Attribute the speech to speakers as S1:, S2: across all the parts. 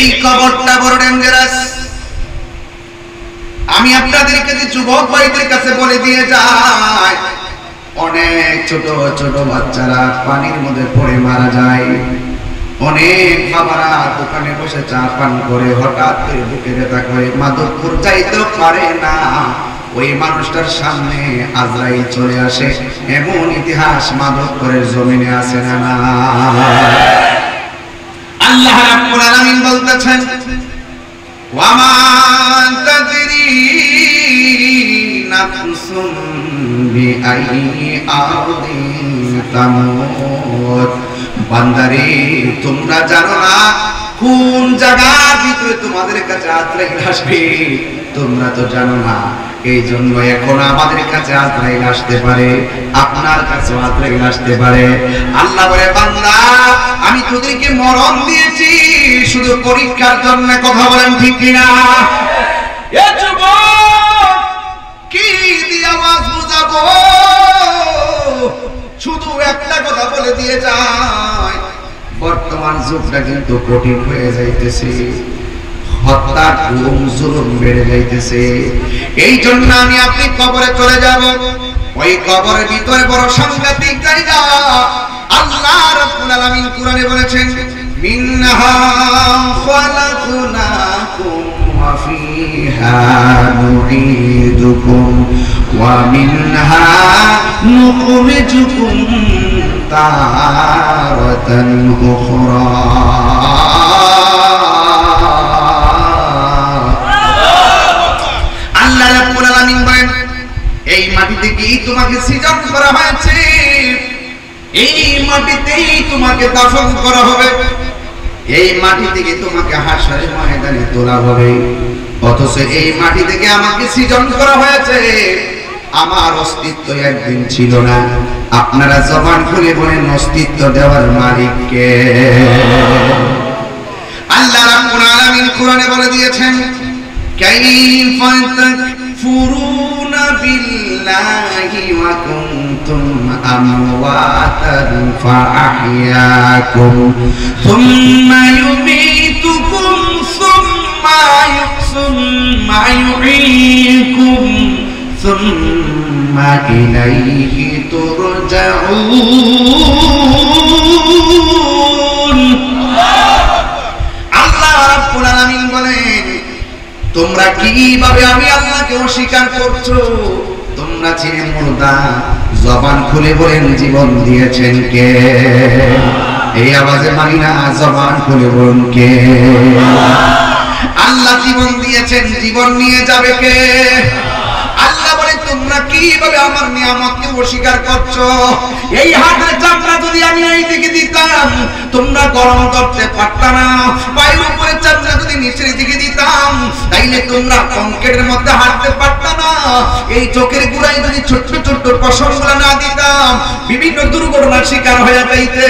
S1: এই কবরটা বড় ডেঞ্জারাস। আমি আপনাদেরকে যে যুবক ভাইদের কাছে বলে দিয়ে যাই, অনেক ছোট ছোট বাচ্চারা পানির মধ্যে পড়ে মারা যায়। অনেক বাবারা দোকানে বসে চা পান করে হঠাৎ করে বুকে ব্যথা করে মাদকপুর যাইতে পারে না, ওই মানুষটার সামনে আজরাইল চলে আসে। এমন ইতিহাস মাদকপুরের জমিনে আছে না? আল্লাহ রাব্বুল আলামিন বলতেছেন, ওয়া মা তাদরি নাফসুম বিআইয়ি আরদিন তামুত। বান্দারে, তোমরা জানো না কোন জায়গার ভিতরে তোমাদের কাছে আজরাইল আসবে, তোমরা তো জানো না। এই জন্য এখন আমাদের কাছে আজরাইল আসতে পারে, আপনার কাছে আজরাইল আসতে পারে। আল্লাহ বলে, বান্দা আমি তোদেরকে মরণ দিয়েছি শুধু পরীক্ষার জন্য। কথা বলেন ঠিক কিনা? এ যুবক, কি দিয়ে আওয়াজ বুঝাবো? শুধু একটা কথা বলে দিয়ে যায়, বর্তমান যুগটা কিন্তু কঠিন হয়ে যাইতেছে, হত্যা গুম জুলুম বেড়ে যাইতেছে। এই জন্য আমি আপনি কবরে চলে যাব। ওই কবরের ভিতরে বড় সাংঘাতিক জায়গা। আল্লাহ রাব্বুল আলামিন কোরআনে বলেছেন, মিনহা খালাকনাকুম ওয়া ফিহা নুঈদুকুম ওয়া মিনহা নুখরিজুকুম তারাতান উখরা। আল্লাহ রাব্বুল আলামিন বলেন, এই মাটি থেকেই তোমাকে সৃজন করা হয়েছে, এই মাটিতেই তোমাকে দাফন করা হবে, এই মাটি থেকে তোমাকে হাসরের ময়দানে তোলা হবে। অথচ এই মাটি থেকে আমাকে সৃজন করা হয়েছে, আমার অস্তিত্ব একদিন ছিল না। আপনারা জবান খুলে বলেন, অস্তিত্ব দেওয়ার মালিক কে? আল্লাহ রাব্বুল আলামিন কোরআনে বলে দিয়েছেন, কাইফা তাকফুরুনা বিল্লাহি ওয়া কুনতুম আমওয়াতান ফাআহইয়াকুম সুম্মা ইউমীতুকুম সুম্মা ইউহয়ীকুম সুম্মা ইলাইহি তুরজাউন। আল্লাহ রাব্বুল আলামিন বলেন, তোমরা কিভাবে আমি আল্লাহকে অস্বীকার করছো? তোমরা ছিলে মুর্দা। জবান খুলে বলেন, জীবন দিয়েছেন কে? এই আওয়াজে মানি না, জবান খুলে বলুন কে? আল্লাহ জীবন দিয়েছেন, জীবন নিয়ে যাবে কে? আল্লাহ বলে, তোমরা কিভাবে আমার নিয়ামতকে অস্বীকার করছো? এই হাতের চামড়া যদি আমি এই দিকে দিতাম, তোমরা গরম করতে পারতা না। পায়ের উপরে চামড়া যদি নিচের দিকে দিতাম, তাইলে তোমরা কংক্রিটের মধ্যে হাঁটতে পারতা না। এই চোখের গোড়ায় যদি ছোট্ট ছোট্ট পশমগুলো না দিতাম, বিভিন্ন দুর্ঘটনার শিকার হয়ে যাইতে।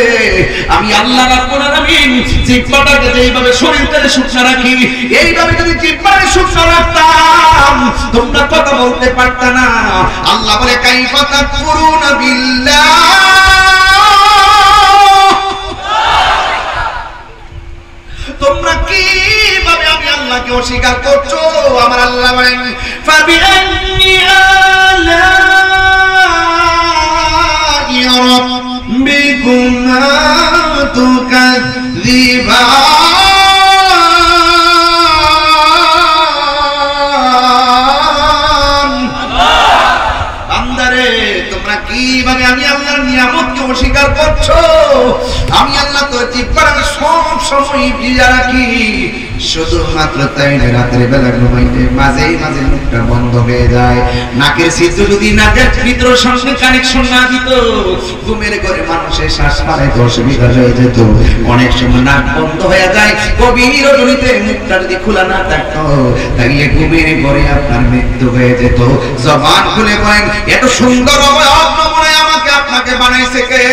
S1: আমি আল্লাহ রাব্বুল আলামিন জিহ্বাটাকে যেইভাবে শরীরটাকে শুকনো রাখি, এইভাবে যদি জিহ্বাটাকে শুকনো রাখতাম, তোমরা কথা বলতে পারতা না। আল্লাহ বলে, কাইফা তাকফুরুনা বিল্লাহ, তোমরা কিভাবে আমি আল্লাহকে অস্বীকার করছো? আমার আল্লাহ বলেন, ফাবিআইয়ি আলাই রাব্বিকুমা তুকাযযিবান। বান্দারে, তোমরা কিভাবে আমি আল্লাহর নিয়ামতকে অস্বীকার করছো? আমি আল্লাহ তো জিহ্বাটাকে সব সময় ভিজা রাখি। শুধুমাত্র তাই না, রাতের বেলা ঘুমাইতে মাঝে মাঝে মুখটা বন্ধ হয়ে যায়। নাকের ছিদ্র যদি নাকের ভিতরের সঙ্গে কানেকশন না দিত, ঘুমের ঘরে মানুষের শ্বাস নাইতে অসুবিধা হয়ে যেত। অনেক সময় নাক বন্ধ হয়ে যায়, গভীর রজনীতে মুখটা যদি খোলা না থাকতো, তাইলে ঘুমের ঘরে আপনার মৃত্যু হয়ে যেত। জবান খুলে বলেন, এত সুন্দর অবয়ব নমুনা আমাকে আপনাকে বানাইছে কে?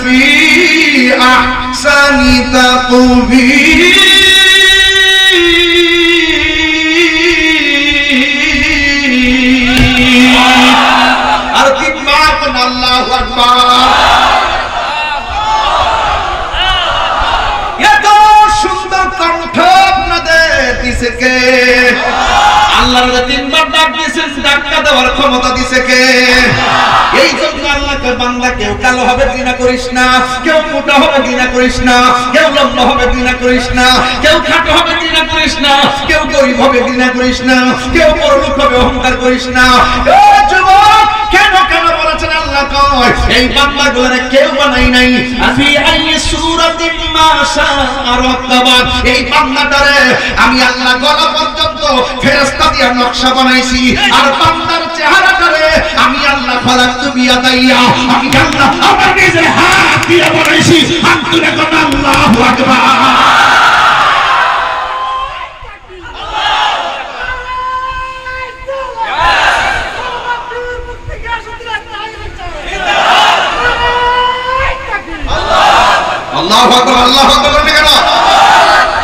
S1: في أحسن تقويم। الله أكبر। আল্লাহর তিনবার ডাক দিয়েছেন, ডাক্কা দেওয়ার ক্ষমতা দিছে কে? এই জন্য আল্লাহকে বান্দা কেউ কালো হবে ঘৃণা করিস না, কেউ মোটা হবে ঘৃণা করিস না, কেউ লম্বা হবে ঘৃণা করিস না, কেউ খাটো হবে ঘৃণা করিস না, কেউ গরিব হবে ঘৃণা করিস না, কেউ বড়লোক হবে অহংকার করিস না। ও যুবক, কেন কেন বলেছেন আল্লাহ কয় এই বান্দাগুলোরে কেউ বানাই নাই। আফি আই সূরাতিন মা শাআ রাক্কাবা, এই বান্দাটারে আমি আল্লাহ গলা পর্যন্ত ফেরেশতা দিয়া নকশা বানাইছি, আর বান্দার চেহারাটারে আমি আল্লাহ খলাকতু বিয়াদাইয়া, আমি আল্লাহ আমার নিজের হাত দিয়ে বানাইছি। আনতুরে কোন আল্লাহু আকবার। আল্লাহু আকবার, আল্লাহু আকবার বলতে কেন?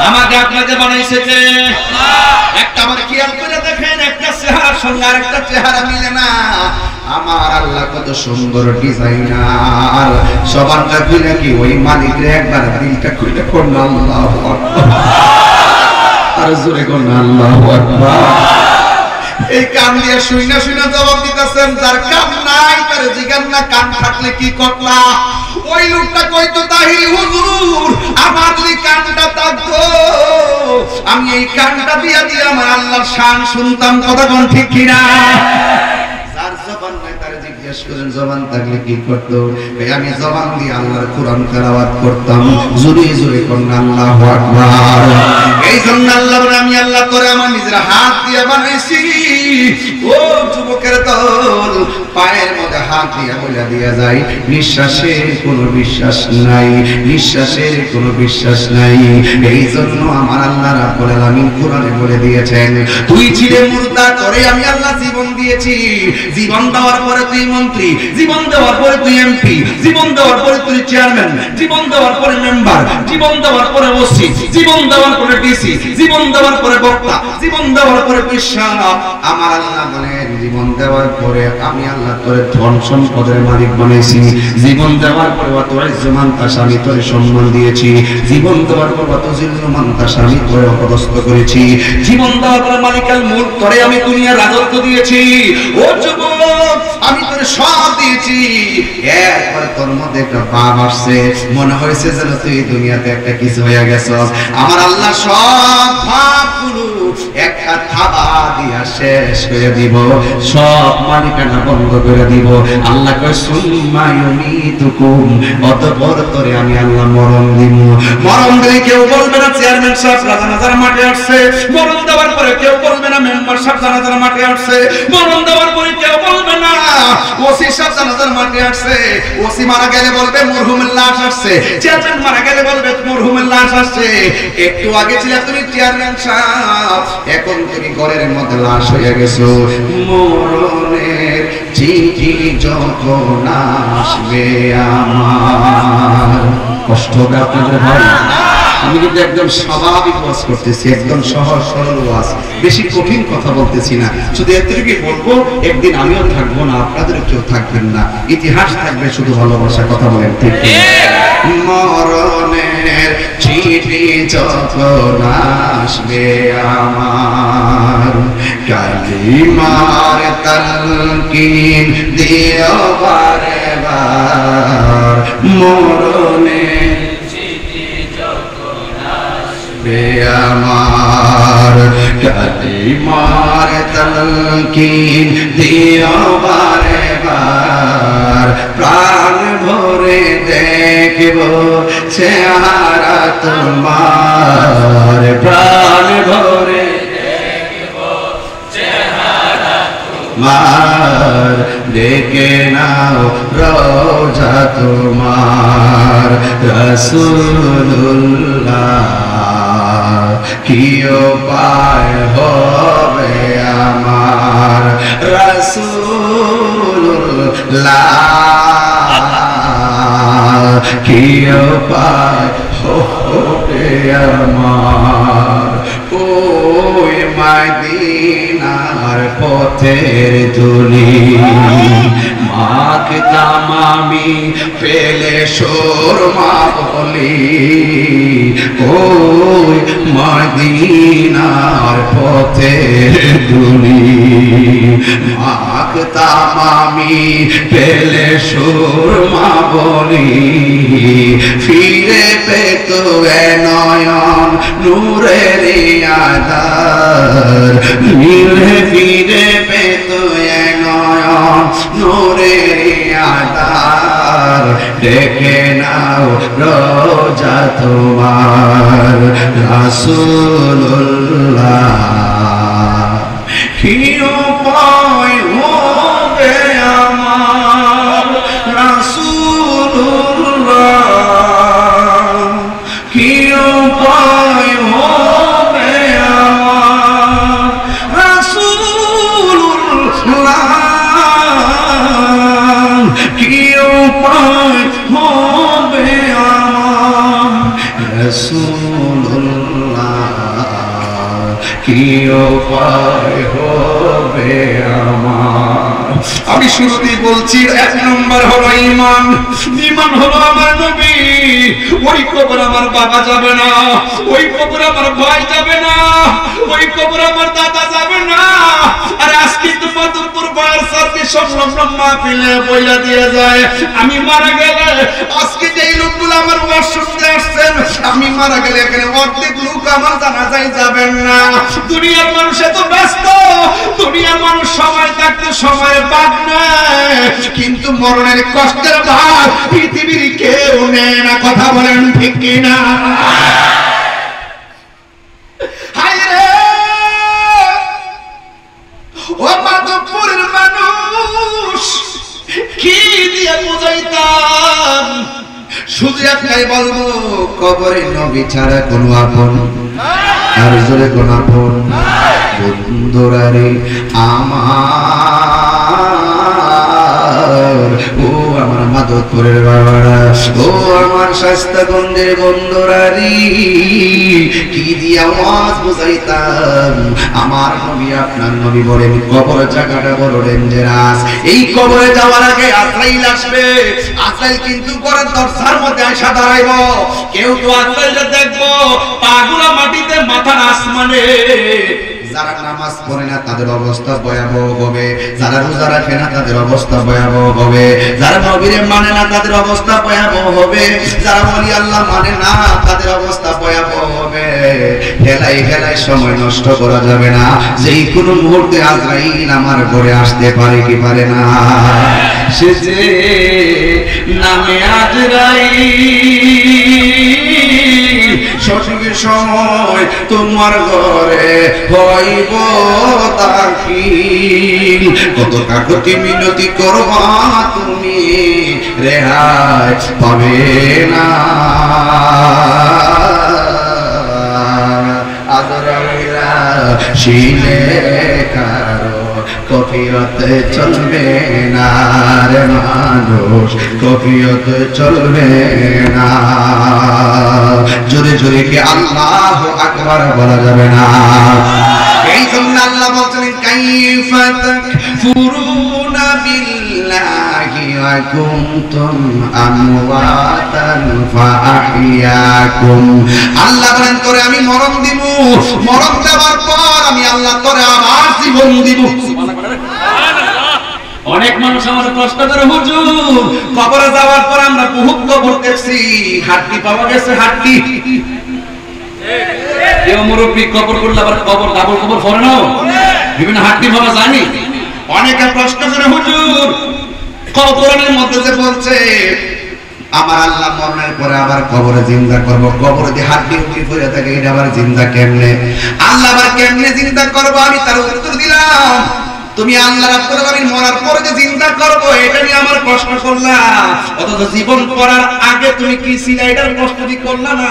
S1: আমাকে আপনাকে বানাইছে কে? একটা আমার খেয়াল করে দেখেন, একটা চেহারার সঙ্গে আরেকটা চেহারা মিলে না। আমার আল্লাহ কত সুন্দর ডিজাইনার, সবারটা খুলে কি ওই মালিকের একবার দিলটা খুলে কোন আল্লাহু আকবার, আর জোরে কোন আল্লাহু আকবার। এই কান দিয়ে শুইনা শুইনা জবাব দিতেছেন, যার কান নাই তার জিগান না কান থাকলে কি করলা। ওই লোকটা কইতো তাহিরি হুজুর, আমার যদি কানটা থাকতো আমি এই কানটা দিয়া দিয়া আমার আল্লাহর শান শুনতাম। কথা কোন ঠিক কিনা? যার জবান নাই তারে জিজ্ঞেস করেন জবান থাকলে কি করতো? আমি জবান দিয়ে আল্লাহর কোরআন তেলাওয়াত করতাম। জোরে জোরে কোন আল্লাহু আকবার। এই জন্য আল্লাহ বলে আমি আল্লাহ করে আমার নিজের হাত দিয়ে বানাইছি। ও যুবকের দল, পায়ের মধ্যে হাত দিয়ে বলে দিয়া যায় নিঃশ্বাসের কোনো বিশ্বাস নাই, নিঃশ্বাসের কোনো বিশ্বাস নাই। এই জন্য আমার আল্লাহ রাব্বুল আলামিন কোরআনে বলে দিয়েছেন, তুই ছিলে মুর্দা, তোরে আমি আল্লাহ জীবন দিয়েছি। জীবন দেওয়ার পরে তুই মন্ত্রী, জীবন দেওয়ার পরে তুই এমপি, জীবন দেওয়ার পরে তুই চেয়ারম্যান, জীবন দেওয়ার পরে মেম্বার, জীবন দেওয়ার পরে ওসি, জীবন দেওয়ার পরে ডিসি, জীবন দেওয়ার পরে বক্তা, জীবন দেওয়ার পরে বিশ্বাস। আমার আল্লাহ বলেন জীবন দেওয়ার পরে আমি আল্লাহ তোরে ধন সম্পদের মালিক বানাইছি। জীবন দেওয়ার পরে অত ইজ্জমান তাস আমি তোরে সম্মান দিয়েছি। জীবন দেওয়ার পর অত জিল্লমান তাস আমি তোরে অপদস্থ করেছি। জীবন দেওয়ার পরে মালিকাল মুলক তোরে আমি দুনিয়ার রাজত্ব দিয়েছি। ও যুবক, আমি তোরে সব দিয়েছি। এরপর তোর মধ্যে একটা পাপ আসছে, মনে হয়েছে যেন তুই দুনিয়াতে একটা কিছু হয়ে গেছস। আমার আল্লাহ সব পাপগুলো একটা থাবা দিয়া শেষ করে দিব, সব মালিকানা বন্ধ করে দিব। আল্লাহ কয় সুম্মা ইউমিতুকুম, অতঃপর তোরে আমি আল্লাহ মরণ দিব। মরণ দিলে কেউ বলবে না চেয়ারম্যান সাহেব রাজানাজার মাঠে আসছে। মরণ দেওয়ার পরে কেউ বলবে না মেম্বার সাহেব রাজানাজার মাঠে আসছে। মরণ দেওয়ার পরে কেউ বলবে না ওসি সাহেব রাজানাজার মাঠে আসছে। ওসি মারা গেলে বলবে মরহুমের লাশ আসছে। চেয়ারম্যান মারা গেলে বলবে মরহুমের লাশ আসছে। একটু আগে ছিল তুমি চেয়ারম্যান সাহেব, এখন তুমি ঘরের মধ্যে লাশ হয়ে গেছো। মরণের চিঠি যখন আসবে আমার, কষ্ট হবে আপনাদের ভাই। আমি কিন্তু একদম স্বাভাবিক ওয়াজ করতেছি, একদম সহজ সরল ওয়াজ, বেশি কঠিন কথা বলতেছি না। শুধু এতটুকু বলবো, একদিন আমিও থাকবো না, আপনাদের কেউ থাকবেন না, ইতিহাস থাকবে শুধু ভালোবাসা। কথা বলেন ঠিক? মরণের চিঠি যখন আসবে আমার, কালিমার তালকিন দিও বারে বার। মরণের আমার, কালিমার তালকিন দিও বারে বার। প্রাণ ভরে দেখব চেহারা তোমার, প্রাণ ভরে দেখব চেহারা তোমার। দেখে নাও রোজা তোমার, রাসূলুল্লাহ কি উপায় হবে আমার। রাসূলুল্লাহ কি উপায় হবে আমার। ওই মদিনার পথের ধুলি মাখতাম আমি পেলে সুরমা বলি ওই মদিনার পথে ধুলি মাখতাম আমি পেলে সুরমা বলি ফিরে পেত এ নয়ন নূরের আধার ফিরে পেত এ নয়ন নূরের আধার দেখে নাও রোজা তোমার রাসূলুল্লাহ কি উপায় হবে আমার রাসূলুল্লাহ কি উপায় হবে আমার রাসূলুল্লাহ কি উপায় হবে আমার রাসূলুল্লাহ কি উপায় হবে আমার। আমি শুরুতেই বলছি এক নম্বর হলো ঈমান। ঈমান হলো আমার নবী। ওই কবর আমার বাবা যাবে না, ওই কবর আমার ভাই যাবে না, ওই কবর আমার দাদা যাবে না। আর আজকে তো মাধবপুর বায়ার সাথে সংলগ্ন মাহফিলে বইলা দিয়ে যায় আমি মারা গেলে আজকে যেই লোকগুলো আমার ওয়াজ শুনতে আসছেন আমি মারা গেলে এখানে অর্ধেক লোক আমার জানাজায় যাবেন না। দুনিয়ার মানুষ এত ব্যস্ত, দুনিয়ার মানুষ সময় থাকতে সময় পাক না, কিন্তু মরণের কষ্টের ভাগ পৃথিবীর কেউ নেয় না। কথা বলেন ঠিক কিনা? হায় রে ও মাধবপুরের মানুষ কি দিয়ে বুঝাইতাম? শুধু একটাই বলবো, কবরে নবী ছাড়া কোনো আপন আর জোরে কোন আপন বন্ধুরা রে আমার। ও আমার মাধবপুরের বাবারা, ও আমার শাস্তাগঞ্জের বন্ধুরা রে, কি দিয়া ওয়াজ বুঝাইতাম? আমার নবী আপনার নবী বলেন কবর জায়গাটা বড় ডেঞ্জারাস। এই কবরে যাওয়ার আগে আজরাইল আসবে। আজরাইল কিন্তু পরের দরজার মধ্যে আয়সা দাঁড়াইব। কেউ তো আজরাইলকে দেখবো পাগুলা মাটিতে মাথার আসমানে। যারা নামাজ পড়ে না তাদের অবস্থা ভয়াবহ হবে, যারা রোজা রাখে না তাদের অবস্থা ভয়াবহ হবে, যারা নবীরে মানে না তাদের অবস্থা ভয়াবহ হবে, যারা ওলি আল্লাহ মানে না তাদের অবস্থা ভয়াবহ হবে। হেলাই হেলাই সময় নষ্ট করা যাবে না। যেই কোনো মুহূর্তে আজরাইল আমার ঘরে আসতে পারে কি পারে না? সে যে নামে আজরাইল সঠিক সময় তোমার ঘরে হইব দাখিল। কত কাকুতি মিনতি করবা তুমি রেহাই পাবে না। আজরাইলা শিলে কারো কফিয়তে চলবে না রে মানুষ, কফিয়তে চলবে না। জোরে জোরে কি আল্লাহু আকবার বলা যাবে না? এই জন্য আল্লাহ বলছেন কাইফা তাকফুরুনা বিল্লাহি ওয়া কুনতুম আমওয়াতান ফাআহইয়াকুম। আল্লাহ বলেন তোরে আমি মরণ দিব, মরণ দেওয়ার পর আমি আল্লাহ তোরে আবার জীবন দিব। অনেক মানুষ আমাদের প্রশ্ন করে হুজুর কবরে যাওয়ার পর আমরা বহুত কবর দেখছি, হাড্ডি পাওয়া গেছে, হাড্ডি কেউ মুরব্বী কবর করলে আবার কবর ডাবল কবর করে না, বিভিন্ন হাড্ডি পাওয়া যায়নি। অনেকে প্রশ্ন করে হুজুর কবরের মধ্যে যে বলছে আমার আল্লাহ মরণের পরে আবার কবরে জিন্দা করব, কবরে যে হাড্ডি উঠি পড়ে থাকে এটা আবার জিন্দা কেমনে? আল্লাহ আবার কেমনে জিন্দা করবো? আমি তার উত্তর দিলাম তুমি আল্লাহ রাব্বুল আলামিন মরার পরে যে চিন্তা করবো এটা নিয়ে আমার প্রশ্ন করলা, অথচ জীবন করার আগে তুমি কি ছিল এটার প্রশ্ন কি করলা না?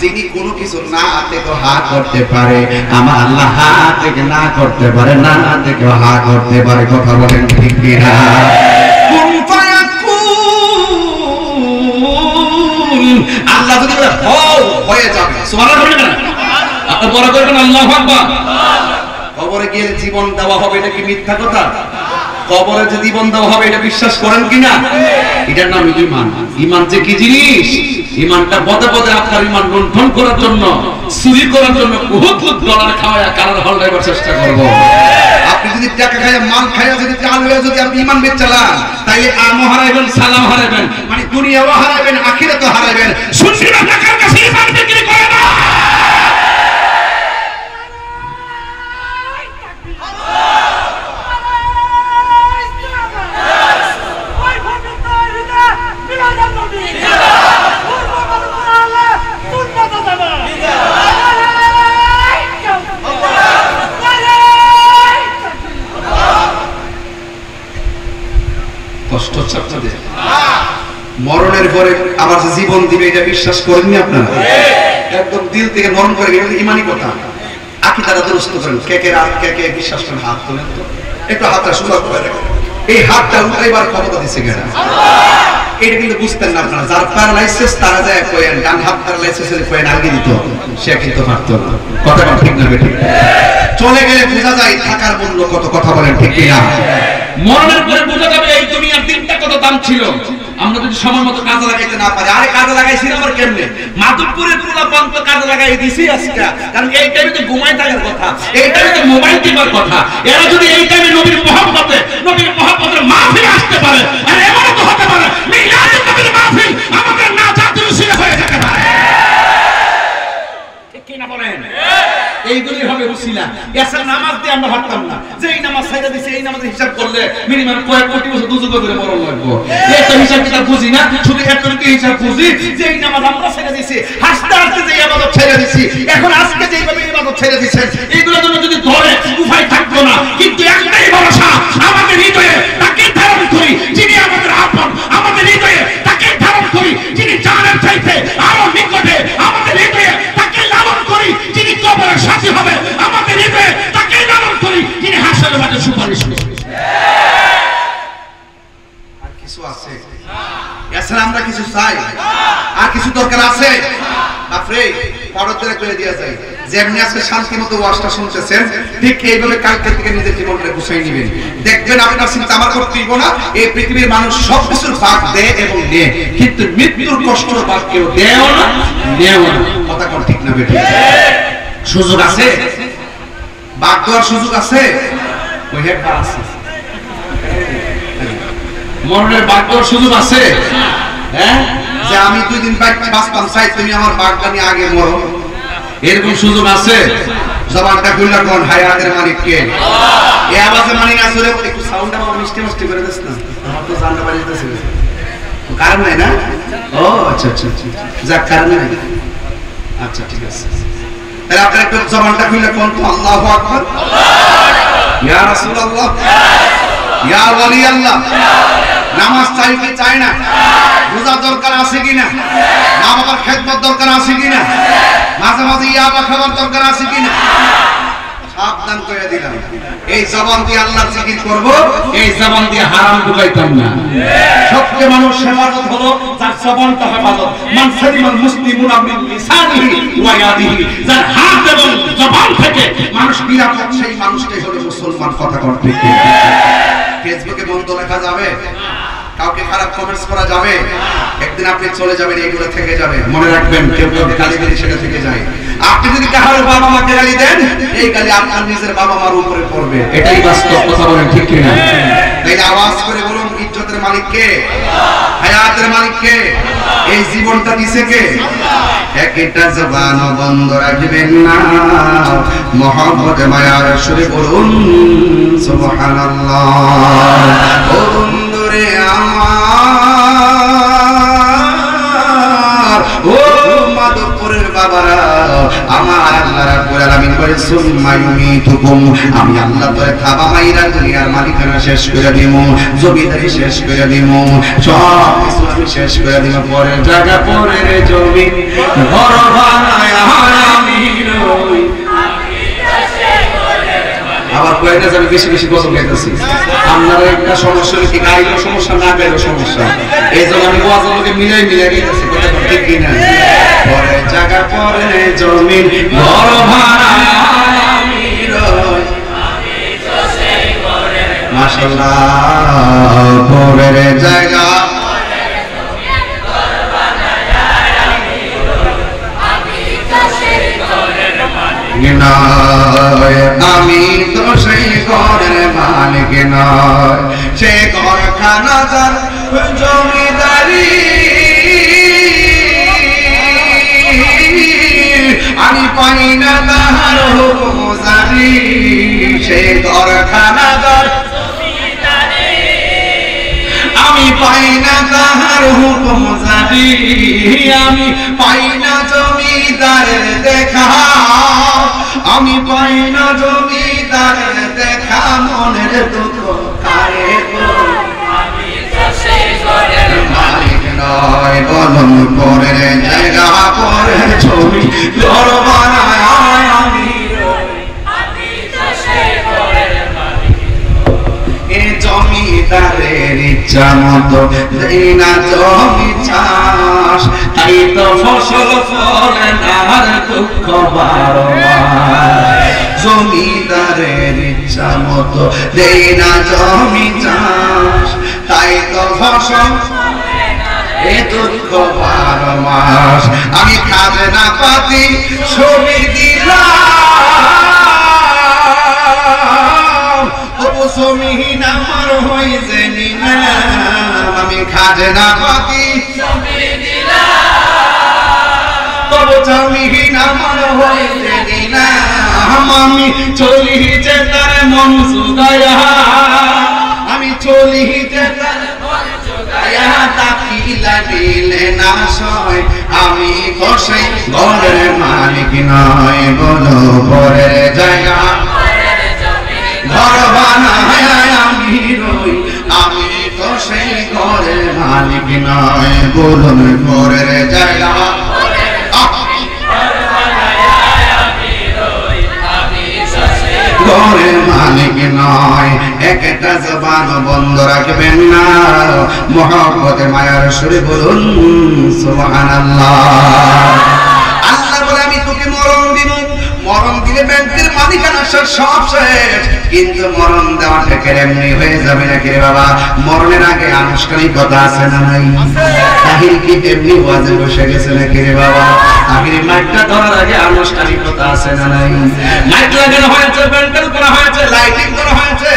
S1: যিনি কোনো কিছু না থেকে হা করতে পারে, আমার আল্লাহ হা থেকে না করতে পারে, না থেকে হা করতে পারে। কথা বলেন ঠিক কিনা? আল্লাহ যদি বলে হও হয়ে যাবে, সুবহানাল্লাহ বলেন না? আপনি বড় করবেন আল্লাহু আকবার। কবরে গিয়ে জীবন দেওয়া হবে এটা কি মিথ্যা কথা? কবরে যে জীবন দেওয়া হবে এটা বিশ্বাস করেন কিনা? এটার নাম ঈমান। ঈমান যে কি জিনিস, ঈমানটা পদে পদে আপনার ঈমান লুণ্ঠন করার জন্য, চুরি করার জন্য বহুত ডলার খাওয়া কালার হল ড্রাইভার চেষ্টা করব। আপনি যদি টাকা খায় মাল খায় যদি চাল হয়ে যদি আপনি ঈমান বেচ চালান, তাইলে আমও হারাইবেন, সালাম হারাইবেন, মানে দুনিয়াও হারাইবেন, আখিরাতও হারাইবেন। সুন্নিরা টাকার কাছে ঈমান বিক্রি করে না। কষ্ট হচ্ছে আপনাদের? মরণের পরে আবার যে জীবন দিবে এটা বিশ্বাস করেননি আপনারা? একদম দিল থেকে নরম করে গেলে ঈমানি কথা। আকীদাটা দুরুস্ত করেন। কে কে বিশ্বাস করেন? হাত তোলেন তো একটু। হাতটা সুন্দর করে রাখেন। এই হাতটা উঠাইবার ক্ষমতা দিছে কেনা? এটা কিন্তু বুঝতেন না আপনারা। যার প্যারালাইসিস তারা যায় কয়েন, ডান হাত প্যারালাইসিসের কয়েন আগে দিত, সে কিন্তু পারতো না। কথা বল ঠিক না বেঠিক? চলে গেলে বোঝা যায় থাকার মূল্য কত। কথা বলেন ঠিক কিনা? মরণের পরে বোঝা যাবে এই দুনিয়ার দিনটা কত দাম ছিল। আমরা যদি সময় মতো কাজে লাগাইতে না পারি, আরে কাজে লাগাইছি আবার কেমনে? মাধবপুরের পুরো পন্ত কাজে লাগাই দিছি আজকে, কারণ এই টাইমে তো ঘুমাই থাকার কথা, এই টাইমে তো মোবাইল টিপার কথা। এরা যদি এই টাইমে নবীর মহব্বতের মাহফিলে আসতে পারে, আর এমনও তো হতে পারে মিলাদুন নবীর মাহফিল আমাদের না জাতির উসিলা হয়ে যেতে পারে। ঠিক কি না বলেন? এইগুলি হবে উসিলা। এসব নামাজ দিয়ে আমরা ভাবতাম না যে এই নামাজ ছাইড়া দিছে, এই নামাজের হিসাব করলে মিনিমাম কয়েক কোটি বছর দুজক করে মরণ লাগবে। এই তো হিসাব কিতাব বুঝি না, শুধু এতটুকু হিসাব বুঝি যে এই নামাজ আমরা ছাইড়া দিছি, হাসতে হাসতে যে ইবাদত ছাইড়া দিছি, এখন আজকে যে এইভাবে ইবাদত ছাইড়া দিছেন, এইগুলোর জন্য যদি ধরে উপায় থাকতো না। কিন্তু একটাই ভরসা, আমাদের হৃদয়ে তাকে ধারণ করি যিনি আমাদের আপন, আমাদের হৃদয়ে তাকে ধারণ করি যিনি জানের চাইতে আরো নিকটে, আমাদের হৃদয়ে তাকে লালন করি যিনি কবরের সাথী হবে, আমাদের হৃদয়ে তাকে লালন করি যিনি হাসরের মাঠে সুপারিশ করবে। আর কিছু আছে? এছাড়া আমরা কিছু চাই? আর কিছু দরকার আছে? বাপরে পরদের করে দিয়া যায়। যেমনি আজকে শান্তি মতো ওয়াজটা শুনতেছেন, ঠিক এইভাবে কালকে থেকে নিজের জীবনটা গুছাই নেবেন। দেখবেন আপনার চিন্তা আমার করতে দিব না। এই পৃথিবীর মানুষ সব কিছুর ভাগ দেয় এবং নেয়, কিন্তু মৃত্যুর কষ্টর ভাগ কেউ দেয়ও না, নেয়ও না। কথা কোন ঠিক না বেঠিক? সুযোগ আছে? ভাগ দেওয়ার সুযোগ আছে? ওই একবার আছে। মরণের ভাগ দেওয়ার সুযোগ আছে? হ্যাঁ, যে আমি 2 দিন বাঁচতাম চাই তুমি আমার ভাগটা নিয়ে আগে মরো, এরকম সুযোগ আছে? জবানটা খুললা কোন? হায়াতের মালিক কে? এই আওয়াজে মালিক আসলে একটু সাউন্ডটা মিষ্টি মিষ্টি করে দিস না, আমার তো জানতে পারিতেছে। কারণ নাই না? ও আচ্ছা আচ্ছা আচ্ছা, যাক কারণ নাই। আচ্ছা ঠিক আছে, তাহলে আপনারা একটু জবানটা খুললা কোন তো আল্লাহু আকবার, ইয়া রাসূলুল্লাহ, ইয়া ওয়ালি আল্লাহ। নামাজ চাই কি চাই না? রোজা দরকার আছে কিনা? মা বাবার খেদমত দরকার আছে কিনা? মাঝে মাঝে ইয়াবা খাবার দরকার আছে কিনা? সাবধান করে দিলাম, এই জবান দিয়ে আল্লাহর জিকির করব, এই জবান দিয়ে হারাম ঢুকাইতাম না। সবচেয়ে মানুষ হেফাজত হলো যার জবানটা হেফাজত। মান সালিমাল মুসলিমুনা মিন লিসানিহি ওয়া ইয়াদিহি, যার হাত এবং জবান থেকে মানুষ নিরাপদ, সেই মানুষটাই হলো মুসলমান। কথা করতে ফেসবুকে বন্ধ লেখা যাবে, কাউকে খারাপ কমেন্টস করা যাবে, একদিন আপনি চলে যাবেন, এইগুলো থেকে যাবে। মনে রাখবেন, কেউ কেউ গালি দিলে সেটা থেকে যায়। আপনি যদি কারো বাবা মাকে গালি দেন, এই গালি আপনার নিজের বাবা মার উপরে পড়বে। এটাই বাস্তব। কথা বলেন ঠিক কি না? তাই আওয়াজ করে বলুন, ইজ্জতের মালিক কে? হায়াতের মালিক কে? এই জীবনটা দিছে কে? একটা জবান বন্ধ রাখবেন না, মহব্বত মায়ার সুরে বলুন সুবহানাল্লাহ। ও বন্ধুরে আমার, ও মাধবপুরের বাবারা, আমার আল্লাহ রাব্বুল আলামিন বলে সুম্মা ইউমিতুকুম, আমি আল্লাহ তোরে খাবা মাইরা দুনিয়ার মালিকানা শেষ করে দিব, জমিদারি শেষ করে দিব, সব কিছু আমি শেষ করে দিব। পরের জায়গা পরের জমি ঘর বানায় আমি রই। আবার কয়েকটা আমি বেশি বেশি গজল গাইতেছি। আপনারা একটা সমস্যা কি গাইলেও সমস্যা, না গাইলেও সমস্যা, এই জন্য আমি ওয়াজের লোকে মিলাই মিলাই গাইতেছি। কথা ঠিক কিনা? পরে জায়গা পরে জমিন ঘর ভাড়া আমি রই, মাশাআল্লাহ পরের জায়গা আমি তো সেই ঘরের মালিক নয়, সে ঘরখানা যার জমিদারি আমি পাই না তাহার হুকুম জারি, সে ঘরখানা যার আমি পাই না তাহার হুকুম জারি, আমি পাই না জমিদারের দেখা, আমি পাই না জমিদারের দেখা, মনের দুঃখ কারে গো আমি তো সেই ঘরের মালিক নয়, বলুন পরের জায়গা পরের ছবি ঘর বানায় আমি তো সেই ঘরের মালিক, এ জমিদারের ইচ্ছা মতো দেই না জমি চাষ, তাই তো ফসল ফলে না আর দুঃখ বারো মাস, জমিদারের ইচ্ছা মতো দেই না জমি চাষ, তাই তো ফসল এ দুঃখ বারো মাস, আমি খাজনা পাতি ছবি দিলাম তবু জমিন আমার হয়েছে নিলাম, আমি খাজনা পাতি ছবি দিলাম তবু জমিন আমার হয়েছে নিলাম, আমি চলি যে তার মন সুদায়া, আমি চলি যে তার মন সুদায়া, তাকিলা দিলে না সয় আমি তো সেই ঘরের মালিক নয়, বলো পরের জায়গা ঘর বানায় আমি রই, আমি তো সেই ঘরের মালিক নয়, বলুন পরের জায়গা ঘরের মালিক নয়, একটা জবান বন্ধ রাখবেন না, মহব্বতে মায়ার সুরে বলুন সুবহানাল্লাহ। আল্লাহ বলে আমি তোকে মরণ দিব, মরণ দিলে ব্যাংকের মালিকানা সব শেষ, কিন্তু মরণ দেওয়া থেকে এমনি হয়ে যাবে নাকি রে বাবা, মরণের আগে আনুষ্ঠানিকতা আছে না নাই? তাহির কি এমনি ওয়াজে বসে গেছে নাকি রে বাবা, তাহির মাইকটা ধরার আগে আনুষ্ঠানিকতা আছে না নাই? মাইক লাগানো হয়েছে, ব্যান্ডেল করা হয়েছে, লাইটিং করা হয়েছে,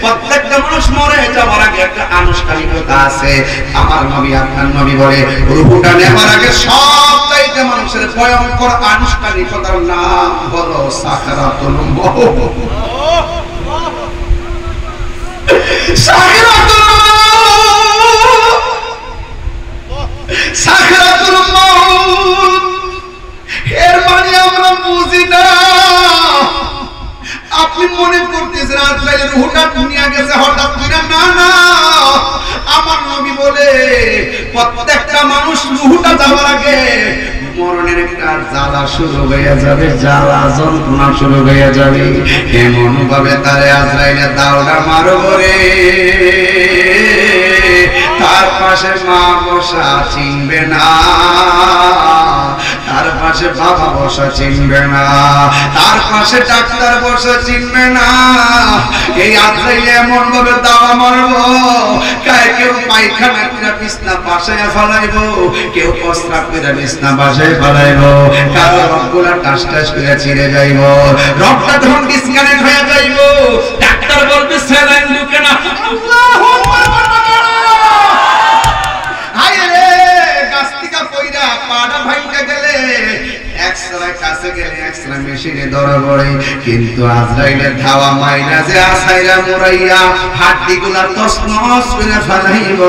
S1: প্রত্যেকটা মানুষ মরে যাওয়ার আগে একটা আনুষ্ঠানিকতা আছে। আমার নবী আপনার নবী বলে রূহটা নেওয়ার আগে সব চাইতে মানুষের ভয়ঙ্কর আনুষ্ঠানিকতার নাম হলো সাকরাতুল মউত। সাকরাতুল মউত এর মানে আমরা বুঝি না। আপনি মনে করতেছেন আজরাইলের রূহটা দুনিয়া গেছে হঠাৎ করে, না না, আমার নবী বলে প্রত্যেকটা মানুষ রূহটা যাওয়ার আগে মরণের একটা জ্বালা শুরু হয়ে যাবে, জ্বালা যন্ত্রণা শুরু হয়ে যাবে, এমন ভাবে তারে আজরাইলের দাওটা মারব রে, তার পাশে মা বসা চিনবে না, তার পাশে বাবা বসা চিনবে না, তার পাশে ডাক্তার বসা চিনবে না, এই আজরাইল এমন ভাবে দাওয়া মারব, কেউ পায়খানা করে বিছনা পাশে ফেলাইব, কেউ প্রস্রাব করে বিছনা পাশে ফেলাইব, কারো রক্তগুলা টাস টাস করে ছিঁড়ে যাইব, রক্তটা তখন ডিসকানেক্ট হয়ে যাইব, ডাক্তার বলবে স্যালাইন ঢুকে না, আল্লাহু আকবার, হায় রে গাছ থেকে পয়রা পাড়া ভাঙতে গেলে এক্সরে কাছে গেলে এক্সরে মেশিনে ধরা পড়ে, কিন্তু আজরাইলের ধাওয়া মাইনা যে আসাইরা মুরাইয়া হাড্ডিগুলা তছনছ করে ফেলাইব,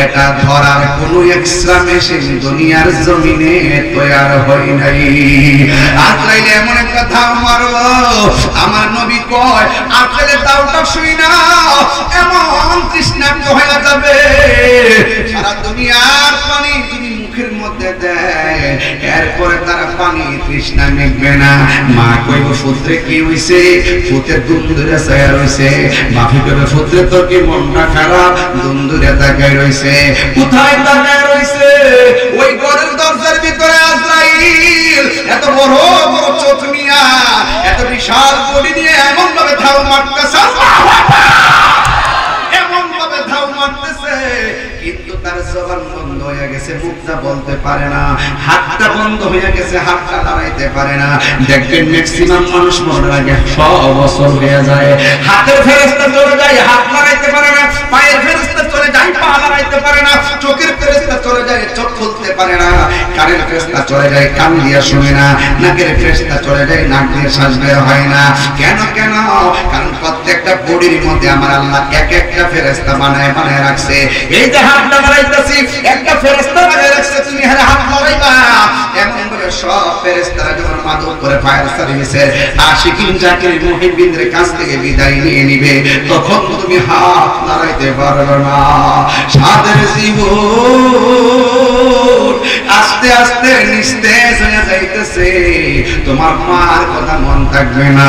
S1: এটা ধরার কোনো এক্সরে মেশিন দুনিয়ার জমিনে তৈরি হয় নাই। আজরাইল এমন একটা ধাওয়া মারব, আমার নবী কয় আজরাইলের দাওটা শুই না এমন তৃষ্ণার্ত হয়ে যাবে, সারা দুনিয়ার পানি যদি মুখের মধ্যে দেয় এরপরে তারা পানি তৃষ্ণা মিটবে না। মা কইব পুত্রে কি হইছে, পুত্রের দুধ ধরে চায়া রইছে, বাপি কইবে পুত্রের তোর কি মনটা খারাপ, দুধ ধরে তাকায় রইছে, কোথায় তাকায় রইছে? ওই ঘরের দরজার ভিতরে আজরাইল এত বড় বড় চোখ নিয়া, এত বিশাল বডি নিয়ে এমন ভাবে ধাও মারতেছে, হয়ে গেছে, মুখটা বলতে পারে না, হাতটা বন্ধ হয়ে গেছে, হাতটা দাঁড়াইতে পারে না। দেখবেন ম্যাক্সিমাম মানুষ মরার আগে 100 বছর হয়ে যায়, হাতের ফেরেশতা চলে যায়, হাত লাগাইতে পারে না, পায়ের ফেরেশতা চলে যায়, পা লাগাইতে পারে না, চোখের ফেরেশতা চলে যায়, চোখ খুলতে পারে না, কানের ফেরেশতা চলে যায়, কান দিয়ে শুনে না, নাকের ফেরেশতা চলে যায়, নাক দিয়ে শ্বাস বের হয় না। কেন? কারণ প্রত্যেকটা বডির মধ্যে আমার আল্লাহ এক একটা ফেরেশতা বানায় বানায় রাখছে। এই যে হাতটা বানাইতেছি, একটা ফেরেশতা বানায় রাখছে, তুমি হাত লাগাইবা, এমন করে সব ফেরেশতারা যখন মাদক করে ফায়ার সার্ভিসের আশিকিন জাকির মুহিব্বিনদের কাছ থেকে বিদায় নিয়ে নিবে, তখন তুমি হাত লাগাইতে পারবে না। সাদের জীবন আস্তে আস্তে নিস্তেজ হয়ে যাইতেছে, তোমার মার কথা মন থাকবে না,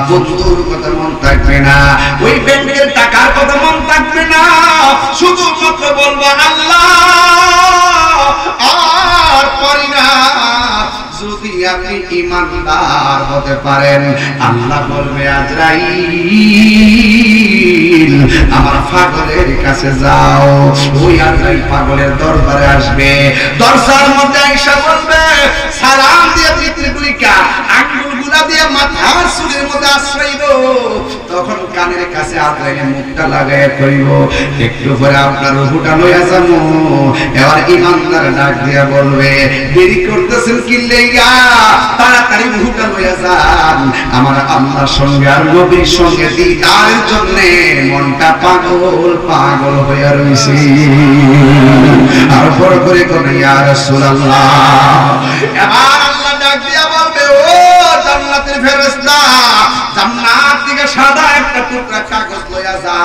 S1: বন্ধুর কথা মন থাকবে না, ওই ব্যাংকের টাকার কথা মন থাকবে না, শুধুমাত্র বলবো আল্লাহ আর পারি না। যদি আপনি ঈমানদার হতে পারেন, আল্লাহ বলবে আজরাইল আমার পাগলের কাছে যাও। ওই আজরাইল পাগলের দরবারে আসবে, দরজার মধ্যে আয়েশা বলবে সালাম দিয়ে ভিতরে ঢুইকা আঙ্গুলগুলা দিয়ে মাথার চুলের মধ্যে আশ্রয় দাও। তখন কানের কাছে আজরাইলের মুখটা লাগায় কইব একটু পরে আপনার রূহটা লইয়া যাবো। এবার ঈমানদার ডাক দিয়া বলবে দেরি করতেছেন কি লেগা, তাড়াতাড়ি রূহটা লইয়া যান, আমার আল্লাহর সঙ্গে আর নবীর সঙ্গে দিদারের জন্য মনটা পাগল পাগল হইয়া রইছে। আর বড় করে কোন ইয়া রাসূলুল্লাহ। এবার আল্লাহ ডাক দিয়া বলবে ও জান্নাতের ফেরেশতা, জান্নাত থেকে সাদা একটা টুকরা কাগজ লইয়া যা,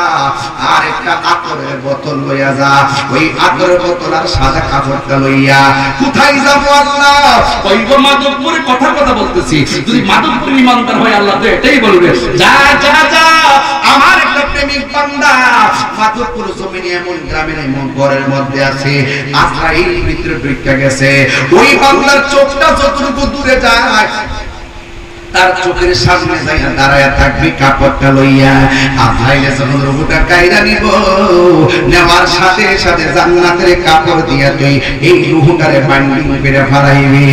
S1: আর একটা আতরের বোতল লইয়া যা। ওই আতরের বোতল আর সাদা কাপড়টা লইয়া কোথায় যাবো আল্লাহ? কইব মাদকপুরে কথা বলতেছি, যদি মাদকপুর ঈমানদার হয় আল্লাহ তো এটাই বলবে যা যা যা, আমার একটা প্রেমিক বান্দা মাদকপুর জমিনে এমন গ্রামের এমন ঘরের মধ্যে আছে, আজরাইল ভিতরে ঢুকে গেছে। ওই বান্দার চোখটা যতটুকু দূরে যায়, তার চোখের সামনে যাইয়া দাঁড়ায়া থাকবি কাপড়টা লইয়া। আজরাইল যখন রূহটা কাইরা নিব, নেওয়ার সাথে সাথে জান্নাতের কাপড় দিয়া তুই এই রূহটারে বাইন্ডিং করে ফারাইবি।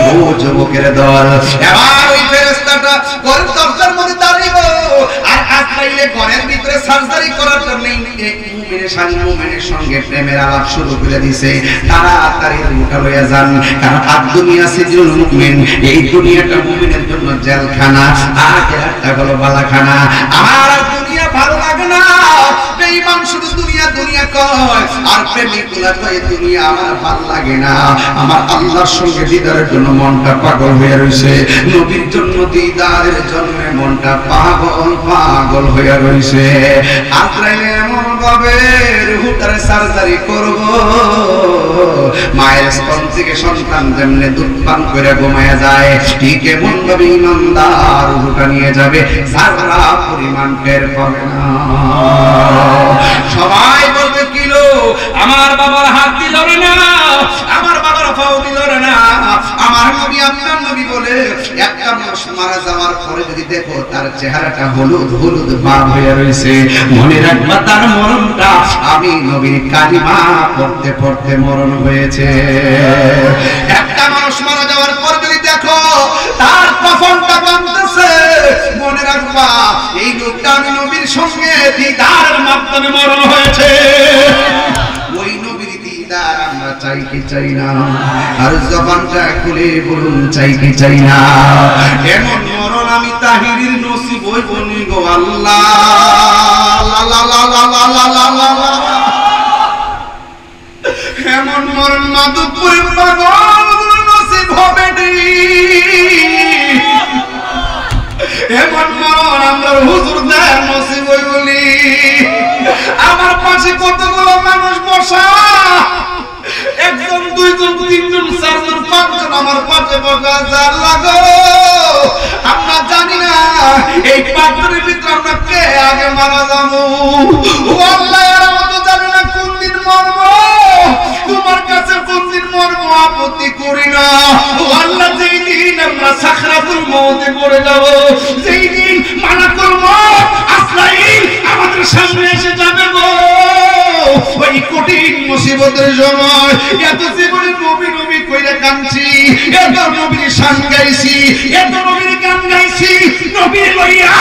S1: ও যুবকের দল, এবার ওই ফেরেশতাটা ঘরের দরজার মধ্যে দাঁড়াইব, আর আজরাইলে ঘরের ভিতরে সার্জারি করার জন্য মুমিনের সঙ্গে প্রেমের আলাপ শুরু করে দিছে। তাড়াতাড়ি রূহটা লইয়া যান, কারণ আদ-দুনিয়া সিজনুল মুমিন, এই দুনিয়াটা মুমিনের জন্য জেলখানা, আখিরাতটা হলো বালাখানা। আমার দুনিয়া ভালো লাগে না, বেঈমান শুধু দুনিয়া দুনিয়া কয়, আর প্রেমিকগুলা কয় দুনিয়া আমার ভালো লাগে না। আমার আল্লাহর সঙ্গে দিদারের জন্য মনটা পাগল হয়ে রইছে, নবীর জন্য দিদারের জন্য মনটা পাগল পাগল হয়ে রইছে। আজরাইল এমন ভাবে রূহটারে সার্জারি করব, মায়ের স্তন থেকে সন্তান যেমনে দুধ পান করে ঘুমায়া যায়, ঠিক এমন ভাবে ঈমানদার রূহটা নিয়ে যাবে, যারা পরিমাণ টের পাবে না। সবাই বলবে কিলো আমার বাবার হাত দিল না, আমার বাবার পাও দিল না। আমার নবী আপনার নবী বলে একটা মানুষ মারা যাওয়ার পরে যদি দেখো তার চেহারাটা হলুদ হলুদ ভাব হয়ে রয়েছে, মনে রাখবা তার মরণটা আমি নবীর কালিমা পড়তে পড়তে মরণ হয়েছে। একটা মানুষ মারা যাওয়ার পর যদি দেখো তার কফনটা বাঁধতেছে, মনে রাখবা এই লোকটা আমি নবীর সঙ্গে দিদারের মাধ্যমে মরণ হয়েছে। ওই নবীর দিদার আমরা চাই কি চাই না? আর জবানটা খুলে বলুন চাই কি চাই না? এমন মরণ আমি তাহিরির নসিব হইব নি গো আল্লাহ। লা লা লা লা লা লা লা লা, এমন মরণ মাদকপুরের পাগল নসিব হবে নি। এমন মরণ আমরা হুজুর দেয় নসিব হইবনি। আমার পাশে কতগুলো মানুষ বসা, একজন দুইজন তিনজন চারজন পাঁচজন আমার পাশে বসা আছে। আল্লাহ গো, আমরা জানি না এই পাঁচজনের ভিতরে আমরা কে আগে মারা যাবো। ও আল্লাহ, এরা তো জানি না কোন দিন মরবো, তোমার কাছে কোন দিন মরবো আপত্তি করি না। ও আল্লাহ, যেই দিন আমরা সাকরাতুল মউতে পড়ে যাব, যেই দিন মালাকুল মউত আজরাইল আমাদের সামনে এসে যাবে গো, ওই কঠিন মুসিবতের সময় এত জীবনে নবী নবী কইরা কাঁদছি, এত নবীর শান গাইছি, এত নবীর গান গাইছি, নবীর লইয়া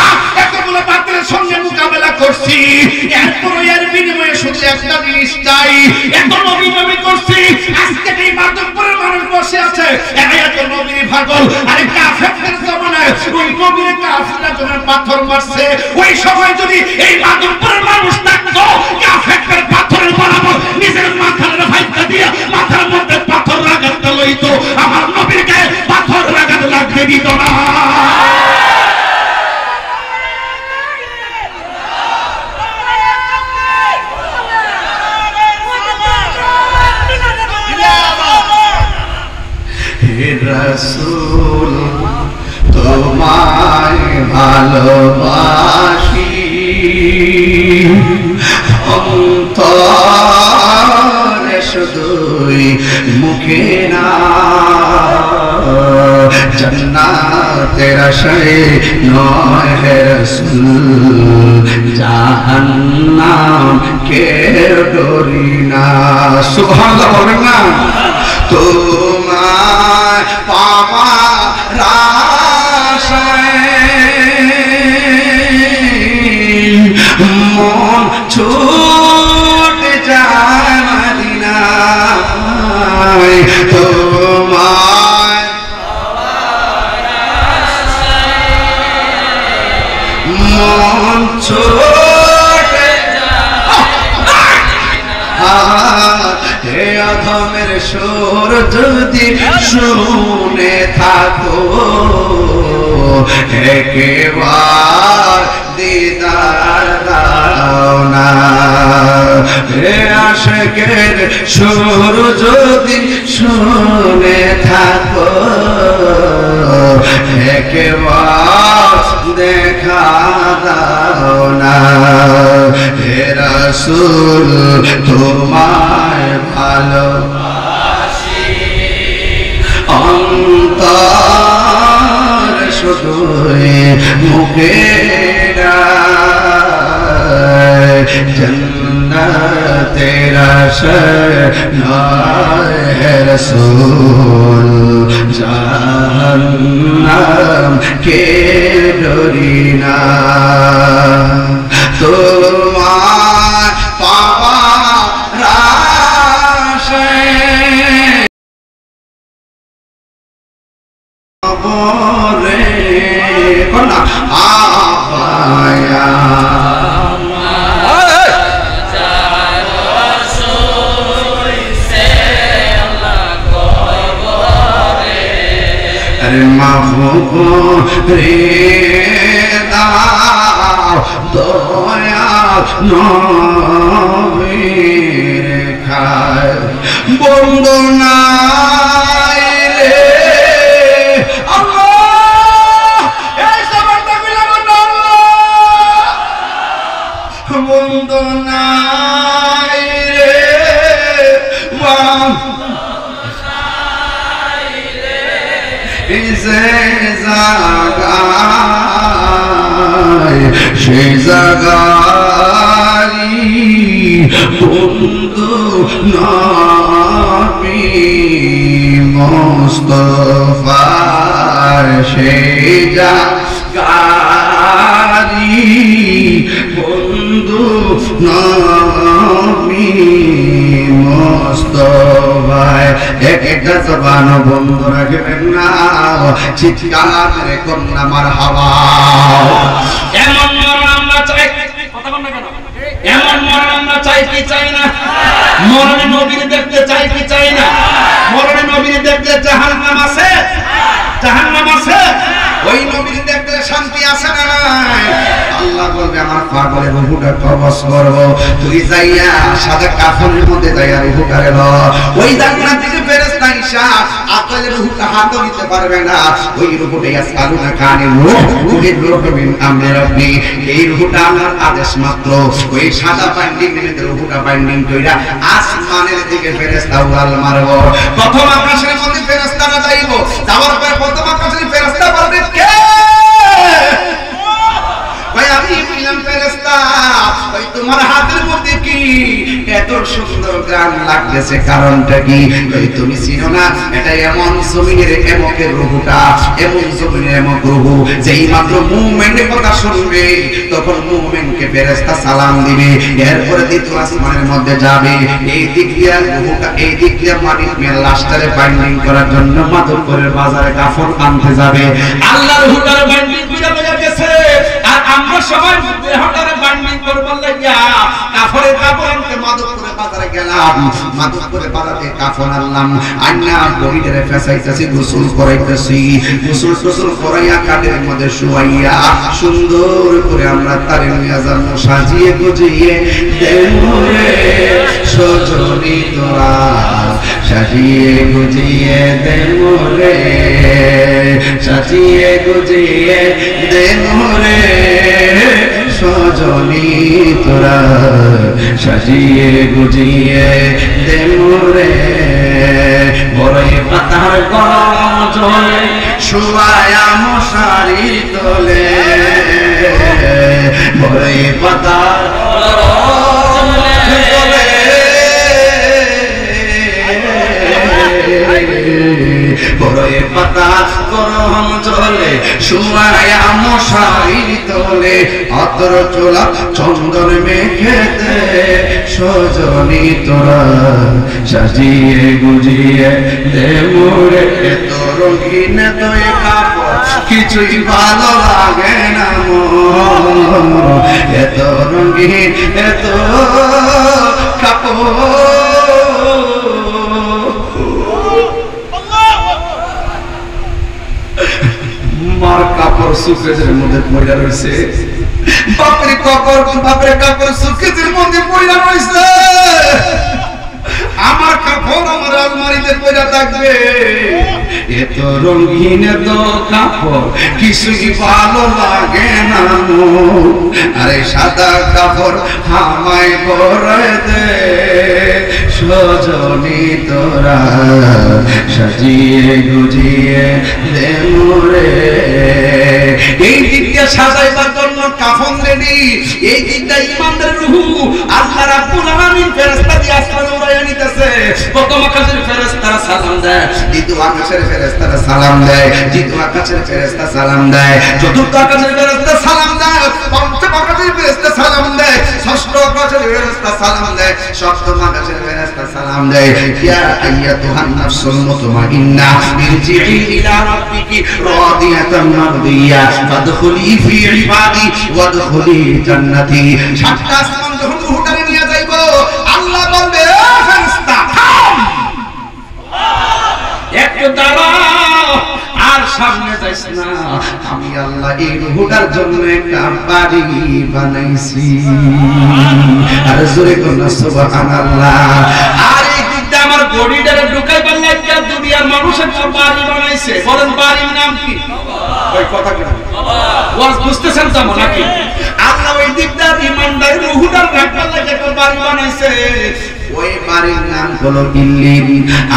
S1: এতগুলো বাতিলের সঙ্গে মোকাবেলা করছি, এরপরও এর বিনিময়ে শুধু একটা জিনিস চাই। এত নবী নবী করছি, আজকে এই মাধবপুরের মানুষ বসে আছে এত নবীর পাগল। আরে কাফেরদের জমানায় ওই নবীর কাফেররা যখন পাথর মারছে, ওই সময় যদি এই মাধবপুরের মানুষ থাকতো, কাফেরদের পাথরের বরাবর নিজের মাথার ফাইটা দিয়ে মাথার মধ্যে পাথর লাগাতে লইতো, আমার নবীর গায়ে পাথর লাগাতে লাগতে দিত না। রাসূল তোমায় ভালোবাসি, অন্তরে শুধুই মুখে না, জান্নাতের আশায় নয় হে রাসূল, জাহান্নাম কে ডরি না। সুবহানাল্লাহ বলেন না। তোমায় পাওয়ার আশায় মন ছুটে যায় মদিনায়, তোমায় পাওয়ার আশায় মন ছুটে হে আধমের সুর যদি শুনে থাকো, একবার দিদার দাও না। হে আশিকের সুর যদি শুনে থাকো, একবার দেখা দাও না। হে রাসূল তোমায় ভালোবাসি, অন্তর শুধুই মুখে না, জান্নাতের আশায় নয় হে রাসূল, জাহান্নাম কে ডরি না। তোমার পাওয়ার আশায় বলে কোনা আপায়া মাহবুব রে দাও দয়া নবীর খায় বন্দনা রে আল্লাহ, এই সবাইটা মিলে বলো বন্দনা রে সে জাগাই বন্ধু নবী মুস্তাফার, সে জাগাই বন্ধু নবী মুস্তাফায়। একটা জবান বন্ধ রাখবেন না, চিৎকার করে কন্যা মারহাবা। এমন মরণ আমরা চাই, কথা বল না কেন? এমন মরণ আমরা চাই কি চাই না? মরণে নবীর দেখতে চাই কি চাই না? মরণে নবীর দেখতে জাহান্নাম আছে, জাহান্নাম আছে, ওই নবীর দেখতে শান্তি আছে না নাই? আল্লাহ বলবে আমার পাগলের রূহটা কবজ করব, তুই যাইয়া সাদা কাফনের মধ্যে যাইয়া রূহটা রে ওই জান্নাত থেকে ফেরেশতা আইসা আকলের রূহটা হাতে নিতে পারবে না, ওই রূহটা ইয়াসালুনা কানির রূহ কুলির রূহ মিন আমরি রাব্বি, এই রূহটা আল্লাহর আদেশ মাত্র। ওই সাদা বাইন্ডিং এর রূহটা বাইন্ডিং কইরা আসমানের দিকে ফেরেশতা উড়াল মারব। প্রথম আকাশের মধ্যে ফেরেশতারা যাইব, যাওয়ার পর প্রথম আকাশের ফেরেশতা বলবে কে? ভাই আমি বললাম ফেরেশতা, ওই তোমার হাতের মধ্যে কি? এত সুন্দর গান লাগতেছে, কারণটা কি? তুমি চিনো না এটা এমন জমিনের এমকের রুহুটা, এমন জমিনের এমক রুহু, যেই মাত্র মুমিনের কথা শুনবে তখন মুমিনকে ফেরেশতা সালাম দিবে, এরপরে দ্বিতীয় আসমানের মধ্যে যাবে। এই দিক দিয়ে রুহুটা, এই দিক দিয়ে মানিক মেয়ের লাশটারে বাইন্ডিং করার জন্য মাধবপুরের বাজারে কাফন আনতে যাবে। আল্লাহ রুহুটারে বাইন্ডিং করে লয়ে গেছে, আর আমরা সবাই দেহটারে বাইন্ডিং করব লাগিয়া কাফনের কাপড় আনতে মাধবপুরের বাজারে গেলাম। মাধবপুরের বাজারে কাফন আনলাম, আন্না বডিটারে ফেসাইতেছি, গোসল করাইতেছি, গোসল করাইয়া কাঠের মধ্যে শুয়াইয়া সুন্দর করে আমরা তারে নিয়ে যাবো সাজিয়ে গুজিয়ে। দেমরে সজনী তোরা সাজিয়ে গুজিয়ে দেমরে, সাজিয়ে গুজিয়ে দেমরে সজনী তোরা সাজিয়ে গুজিয়ে দেমরে। বড়ই পাতার গরম জলে শুয়ায়া মশারির তলে, বড়ই পাতার গরম জলে বড়ই পাতা গরম জলে শুয়ায়া মশারির তলে, অতর চোলা চন্দন মেখেতে সজনী তোরা সাজিয়ে গুজিয়ে দেমরে। এত রঙিন তো এ কাপড় কিছুই ভালো লাগে না মন, এত রঙিন এত কাপড় মার কাপড় সুকেজের মধ্যে পড়ে রয়েছে। বাপরে কাপড় সুকেজের মধ্যে পড়ে রয়েছে, আমার কাপড় আমার আলমারিতে পড়ে থাকবে। এত রঙিন এত কাপড় কিছুই ভালো লাগে না, আরে সাদা কাপড় আমায় পরায় দে সজনী তোরা সাজিয়ে গুজিয়ে দেমরে। এই দিকটা সাজাইবার জন্য কাফন রেডি, এই দিকটা ইমানদার রূহ আল্লাহ রাব্বুল আলামিন ফেরেশতা দিয়ে আসমানে উড়াইয়া নিতেছে। প্রথম আকাশের ফেরেশতারা সালাম দেয়, দ্বিতীয় আকাশের ফেরেশতারা সালাম দেয়, তৃতীয় আকাশের ফেরেশতা সালাম দেয়, চতুর্থ আকাশের ফেরেশতা সালাম দেয়, পঞ্চম আকাশের ফেরেশতা সালাম দেয়, ষষ্ঠ আকাশের ফেরেশতা সালাম দেয়, সপ্তম আকাশের ফেরেশতা সালাম দেয়। ইয়া আইয়াতুহান নাফসুল মুতমাইন্নাহ ইরজিই ইলা রাব্বিকি রাদিয়াতান মারদিয়া ফাদখুলি ফি ইবাদি ওয়াদখুলি জান্নাতি। সাতটা আসমান যখন রূহটারে নিয়ে যাইবো, আল্লাহ বলবে ও ফেরেশতা থাম, একটু দাঁড়াও, আর সামনে যাইস না, আমি আল্লাহ এই রূহটার জন্য একটা বাড়ি বানাইছি। আর জোরে কোনা সুবহানাল্লাহ। আর এই দিকটা আমার বডিটারে ঢুকাইবার লাগিয়া দুনিয়ার মানুষের জন্য বাড়ি বানাইছে। বলেন বাড়ির নাম কি? ওই কথা কি ওয়াজ বুঝতেছেন তো নাকি? আল্লাহ ওই দিকটা ইমানদার রূহটার রাখবার লাগি একটা বাড়ি বানাইছে, ওই বাড়ির নাম হলো ইল্লিন।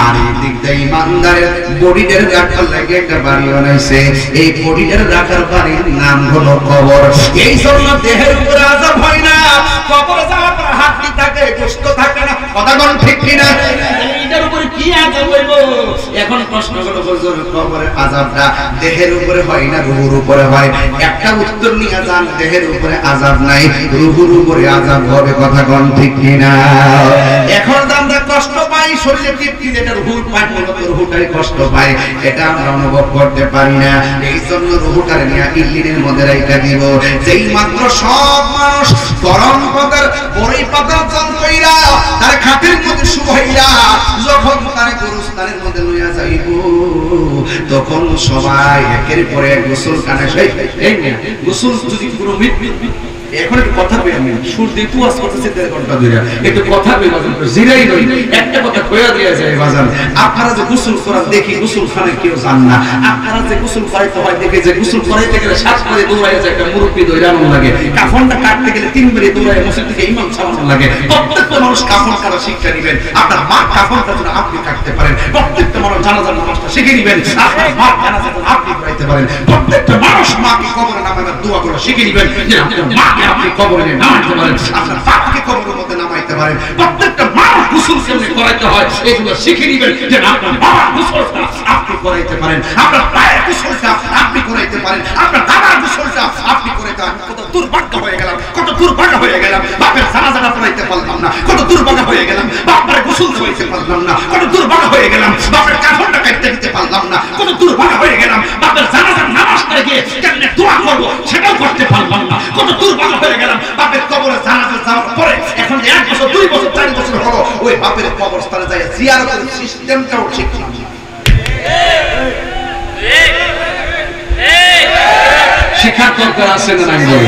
S1: আর এই দিকটা ইমানদারের বডিটার রাখার লাগি একটা বাড়ি বানাইছে, এই বডিটার রাখার বাড়ির নাম হলো কবর। এই জন্য দেহের উপরে আযাব হয় না, কবরে যাওয়ার পর হাড্ডি থাকে, গোশত থাকে না। কথা কোন ঠিক কিনা? এটার উপরে কি আযাব হইব? এখন প্রশ্ন হলো হুজুর কবরের আযাবটা দেহের উপরে হয় না রূহের উপরে হয়? একটা উত্তর নিয়ে যান, দেহের উপরে আযাব নাই, রূহের উপরে আযাব হবে। কথা কোন ঠিক কিনা? এখন আমরা কষ্ট পাই শরীরে তৃপ্তি, এটা রূহ পায়, মূলত রূহটাই কষ্ট পায়, এটা আমরা অনুভব করতে পারি না। এই জন্য রূহটারে নিয়ে ইল্লিনের মধ্যে রাইখা দিব। যেই মাত্র সব মানুষ গরম পাতার বড়ই পাতার চন্দ্রইরা তার খাটের মধ্যে শুভাইয়া যখন তার গুরুস্থানের মধ্যে লইয়া যাইব, তখন সবাই একের পরে এক গোসল কানে সেই এই গোসল যদি পুরো এখন একটু কথা বলি, আমি সুর দিয়ে পুয়াস করতেছি 1.5 ঘন্টা ধরে, একটু কথা বলি বাজান, জিরাই নই, একটা কথা কইয়া দিয়া যায় বাজান। আপনারা যে গোসল করার দেখি গোসল খানে কেউ জান না, আপনারা যে গোসল করাইতে হয় দেখে যে গোসল করাইতে গেলে 7 করে দৌড়াইয়া যায়, একটা মুরব্বি দৌড়ানো লাগে, কাফনটা কাটতে গেলে 3 বারে দৌড়াইয়া মসজিদ থেকে ইমাম সালাম লাগে। প্রত্যেকটা মানুষ কাফন কাটা শিক্ষা নেবেন, আপনার মা কাফনটা যেন আপনি কাটতে পারেন, প্রত্যেকটা মানুষ জানাজার নামাজটা শিখে নেবেন, আপনার মা জানাজাটা আপনি পড়াইতে পারেন, প্রত্যেকটা মানুষ মাকে কবরে নামাবার দোয়া করে শিখে নেবেন, যে আপনার মা আপনি কবরে নামাইতে পারেন, আপনার বাপকে কবরের মধ্যে নামাইতে পারেন। প্রত্যেকটা মা গোসল কেমনে করাইতে হয় এগুলো শিখে নেবেন, যে আপনার বাবার গোসলটা আপনি করাইতে পারেন, আপনার পায়ের গোসলটা আপনি করাইতে পারেন, আপনার দাদার গোসলটা আপনি করাইতে পারেন। কত দুর্ভাগ্য হয়ে গেলাম, কত দুর্ভাগ্য হয়ে গেলাম, বাপের জানাজাটা পড়াইতে পারলাম না, কত দুর্ভাগ্য হয়ে গেলাম, বাপের গোসল করাইতে পারলাম না, কত দুর্ভাগ্য হয়ে গেলাম, বাপের কাফনটা কাটতে দিতে পারলাম না, কত দুর্ভাগ্য হয়ে গেলাম, বাপের জানাজার নামাজটা গিয়ে কেমনে দোয়া করবো সেটাও করতে পারলাম না, কত দুর্ভাগ্য হয়ে গেলাম, বাপের কবরে জানাজা যাওয়ার পরে এখন 1 বছর 2 বছর 4 বছর হলো ওই বাপের কবরস্থানে যায় জিয়ারতের সিস্টেমটাও শিখলাম না। শিক্ষার দরকার আছে না নাই বলি?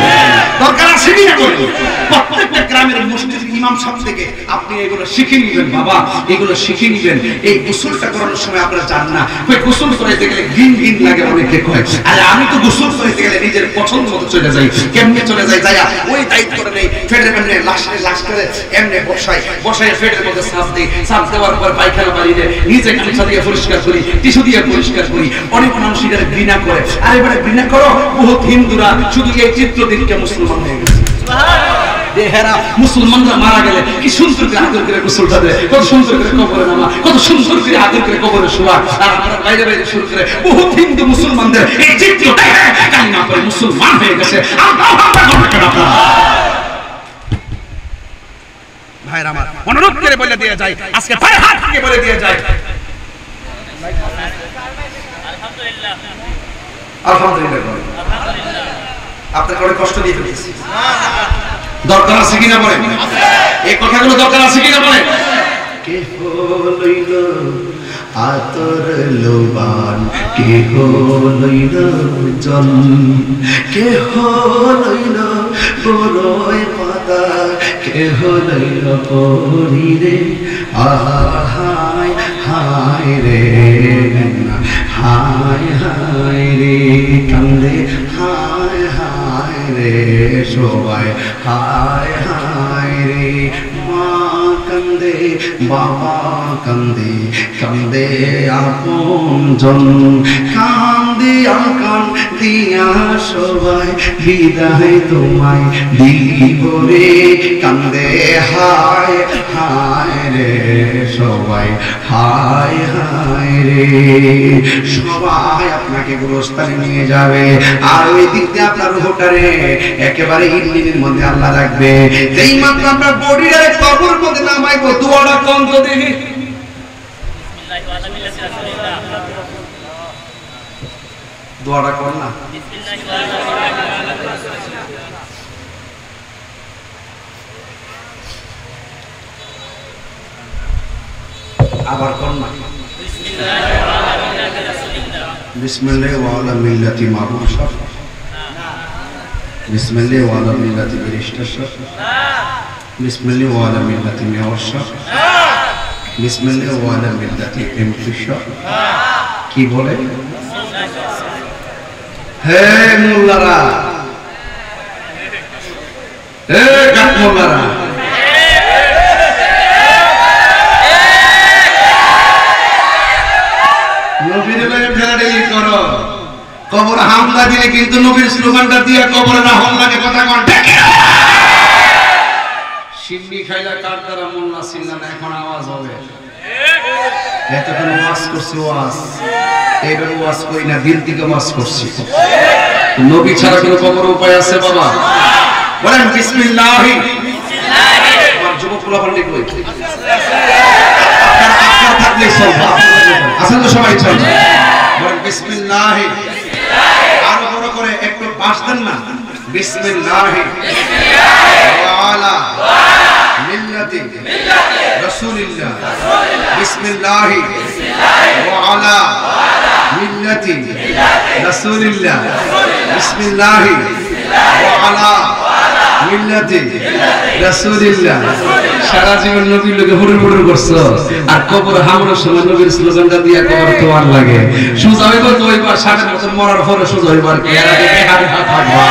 S1: দরকার আছে কি না বলি? প্রত্যেকটা গ্রামের মসজিদের ইমাম সাহেব থেকে আপনি এগুলো শিখে নেবেন বাবা, এগুলো শিখে নেবেন। এই গোসলটা করানোর সময় আপনারা জান না, ওই গোসল করাইতে গেলে গিন গিন লাগে, অনেকে কয় আরে আমি তো গোসল করাইতে গেলে নিজের পছন্দ মতো চলে যাই। কেমনে চলে যাই? যাইয়া ওই দায়িত্ব করে নেই, ফেডের এমনি লাশ করে এমনি বসাই ফেডের মধ্যে সাফ দিই, সাফ দেওয়ার পর পায়খানা বাড়িয়ে নিজে গামছা দিয়ে পরিষ্কার করি, টিস্যু দিয়ে পরিষ্কার করি। অনেক মানুষ এটাকে ঘৃণা করে, আর এবারে ঘৃণা করো। বহুত হিন্দুরা শুধু এই চিত্র দিনকে মুসলমান হয়ে গেছে। দেহেরা মুসলমানরা মারা গেলে কি সুন্দর করে আদর করে গোসলটা দেয়, কত সুন্দর করে কবরে নামা, কত সুন্দর করে আদর করে কবরে শোয়া। আর আমরা বাইরে বাইরে শুরু করে বহুত হিন্দু মুসলমানদের এই চিত্র দেখে কান্না করে মুসলমান হয়ে গেছে। ভাইরা আমার অনুরোধ করে বলে দিয়ে যায়, আজকে পায়ে হাত থেকে বলে দিয়ে যায় আলহামদুলিল্লাহ। আপনাকে অনেক কষ্ট দিয়ে ফেলেছি, দরকার আছে কিনা বলেন? এই কথাগুলো দরকার আছে কিনা বলেন? কে হইল আতর লোবান, কে হইল জন, কে হইল বড়ই পাতা, কে হইল পরিরে আহায় হায় রে, হায় হায় রে কান্দে, হায় হায় রে সবাই, হায় হায় রে মা কান্দে, বাবা কান্দে, কান্দে আপনজন, কান্দিয়া কান্দিয়া সবাই বিদায় তোমায় দিব রে, কান্দে হায় হায় রে সবাই, হায় হায় রে। সবাই আপনাকে গোরস্থানে নিয়ে যাবে, আর ওই দিক দিয়ে আপনার রূহটারে একেবারে ইঞ্জিনের মধ্যে আল্লাহ রাখবে। যেই মাত্র আপনার বডিটারে কবরের মধ্যে নামাইবো, দোয়াটা কোন তো দেখি, দোয়াটা কর না, আবার কর না, বিসমিল্লাহি ওয়া আলা মিল্লাতি মাবুশা, বিসমিল্লাহি ওয়া আলা মিল্লাতি বিরিশতাশা, বিসমিল্লাহি ওয়া আলা মিল্লাতি মেওয়াশা, বিসমিল্লাহি ওয়া আলা মিল্লাতি এমফিশা। কি বলে? হে মোল্লারা, হে গাত মোল্লারা, নবীর লাগে ফেরাডেলি করো। কবর হামলা দিলে কিন্তু নবীর স্লোগানটা দিয়ে কবরে না হামলাকে কথা কোন ঠিক না। সিন্নি খাইলা কার দ্বারা মোল্লা ছিলেন, এখন আওয়াজ হবে। এতক্ষণ ওয়াজ করছি, ওয়াজ এইভাবে ওয়াজ করি না, দিল থেকে ওয়াজ করছি। নবী ছাড়া কোনো কবর উপায় আছে বাবা? বলেন বিসমিল্লাহ। আমার যুবক পোলাপান্ডি কই? আপনার থাকলে চলবে, আছেন তো সবাই? চলবে। বলেন বিসমিল্লাহ। আরো বড় করে একটু পাশ দেন না। বিসমিল্লাহ ওয়া আলা মিল্লাতি রাসূলিল্লাহ, বিসমিল্লাহ ওয়া আলা মিল্লাতি রাসূলিল্লাহ, বিসমিল্লাহ ওয়া আলা মিল্লাতি রাসূলিল্লাহ। সারা জীবন নবীর লোকে হুড়ুর হুড়ুর করছো, আর কবর হামলার সময় নবীর স্লোগানটা দিয়া কবর তোমার লাগে। সোজা হইব তো হইবার, 60 বছর মরার পরে সোজা হইবার কি? এর আগে বেহারি হাত থাকবা।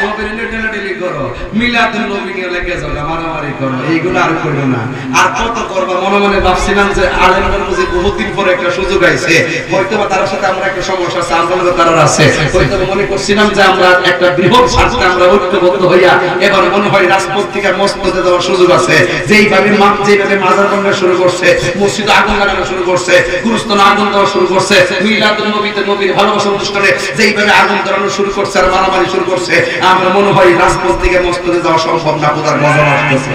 S1: নবীর নেটেলি করো, মিলাদুন নবী নিয়ে লেগে যাও, মারামারি করো, এইগুলো আর করো না। আর কত করবা? মনে মনে ভাবছিলাম যে আলেমদের মধ্যে বহুদিন পরে একটা সুযোগ আইছে, হয়তো বা তার সাথে আমরা একটা সমস্যা আছে, আমরা তার আছে, হয়তো মনে করছিলাম যে আমরা একটা বৃহৎ স্বার্থে আমরা ঐক্যবদ্ধ হইয়া এবার মনে হয় রাজপথ থেকে মসজিদে দেওয়ার সুযোগ আছে। যেভাবে মাজার ভাঙা শুরু করছে, মসজিদে আগুন লাগানো শুরু করছে, গুরুস্থানে আগুন দেওয়া শুরু করছে, মিলাদুন নবীতে নবীর ভালোবাসা অনুষ্ঠানে যেইভাবে আগুন ধরানো শুরু করছে আর মারামারি শুরু করছে, আমরা মনে হয় রাজপথ থেকে মসজিদে যাওয়া সম্ভব না, বোঝার মজা আসতেছে।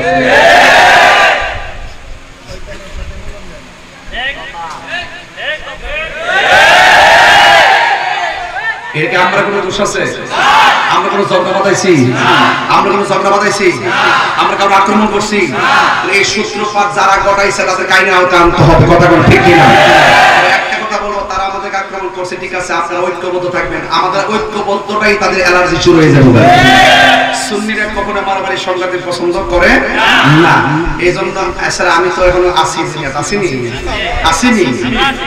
S1: এর আমরা কোনো দোষ আছে? আমরা কোনো ঝগড়া বাঁধাইছি? আমরা কোনো ঝগড়া বাঁধাইছি? আমরা কারো আক্রমণ করছি? এই সূত্রপাত যারা ঘটাইছে তাদের কাহিনী আওতা আনতে হবে, কথা বল ঠিক কিনা? একটা কথা বলবো, তারা আমাদেরকে আক্রমণ করছে, ঠিক আছে, আপনারা ঐক্যবদ্ধ থাকবেন, আমাদের ঐক্যবদ্ধটাই তাদের অ্যালার্জি শুরু হয়ে যাবে। সুন্নিরা কখনো মারামারি সংঘাতে পছন্দ করে না। এই জন্য স্যার আমি তো এখনো আসিনি,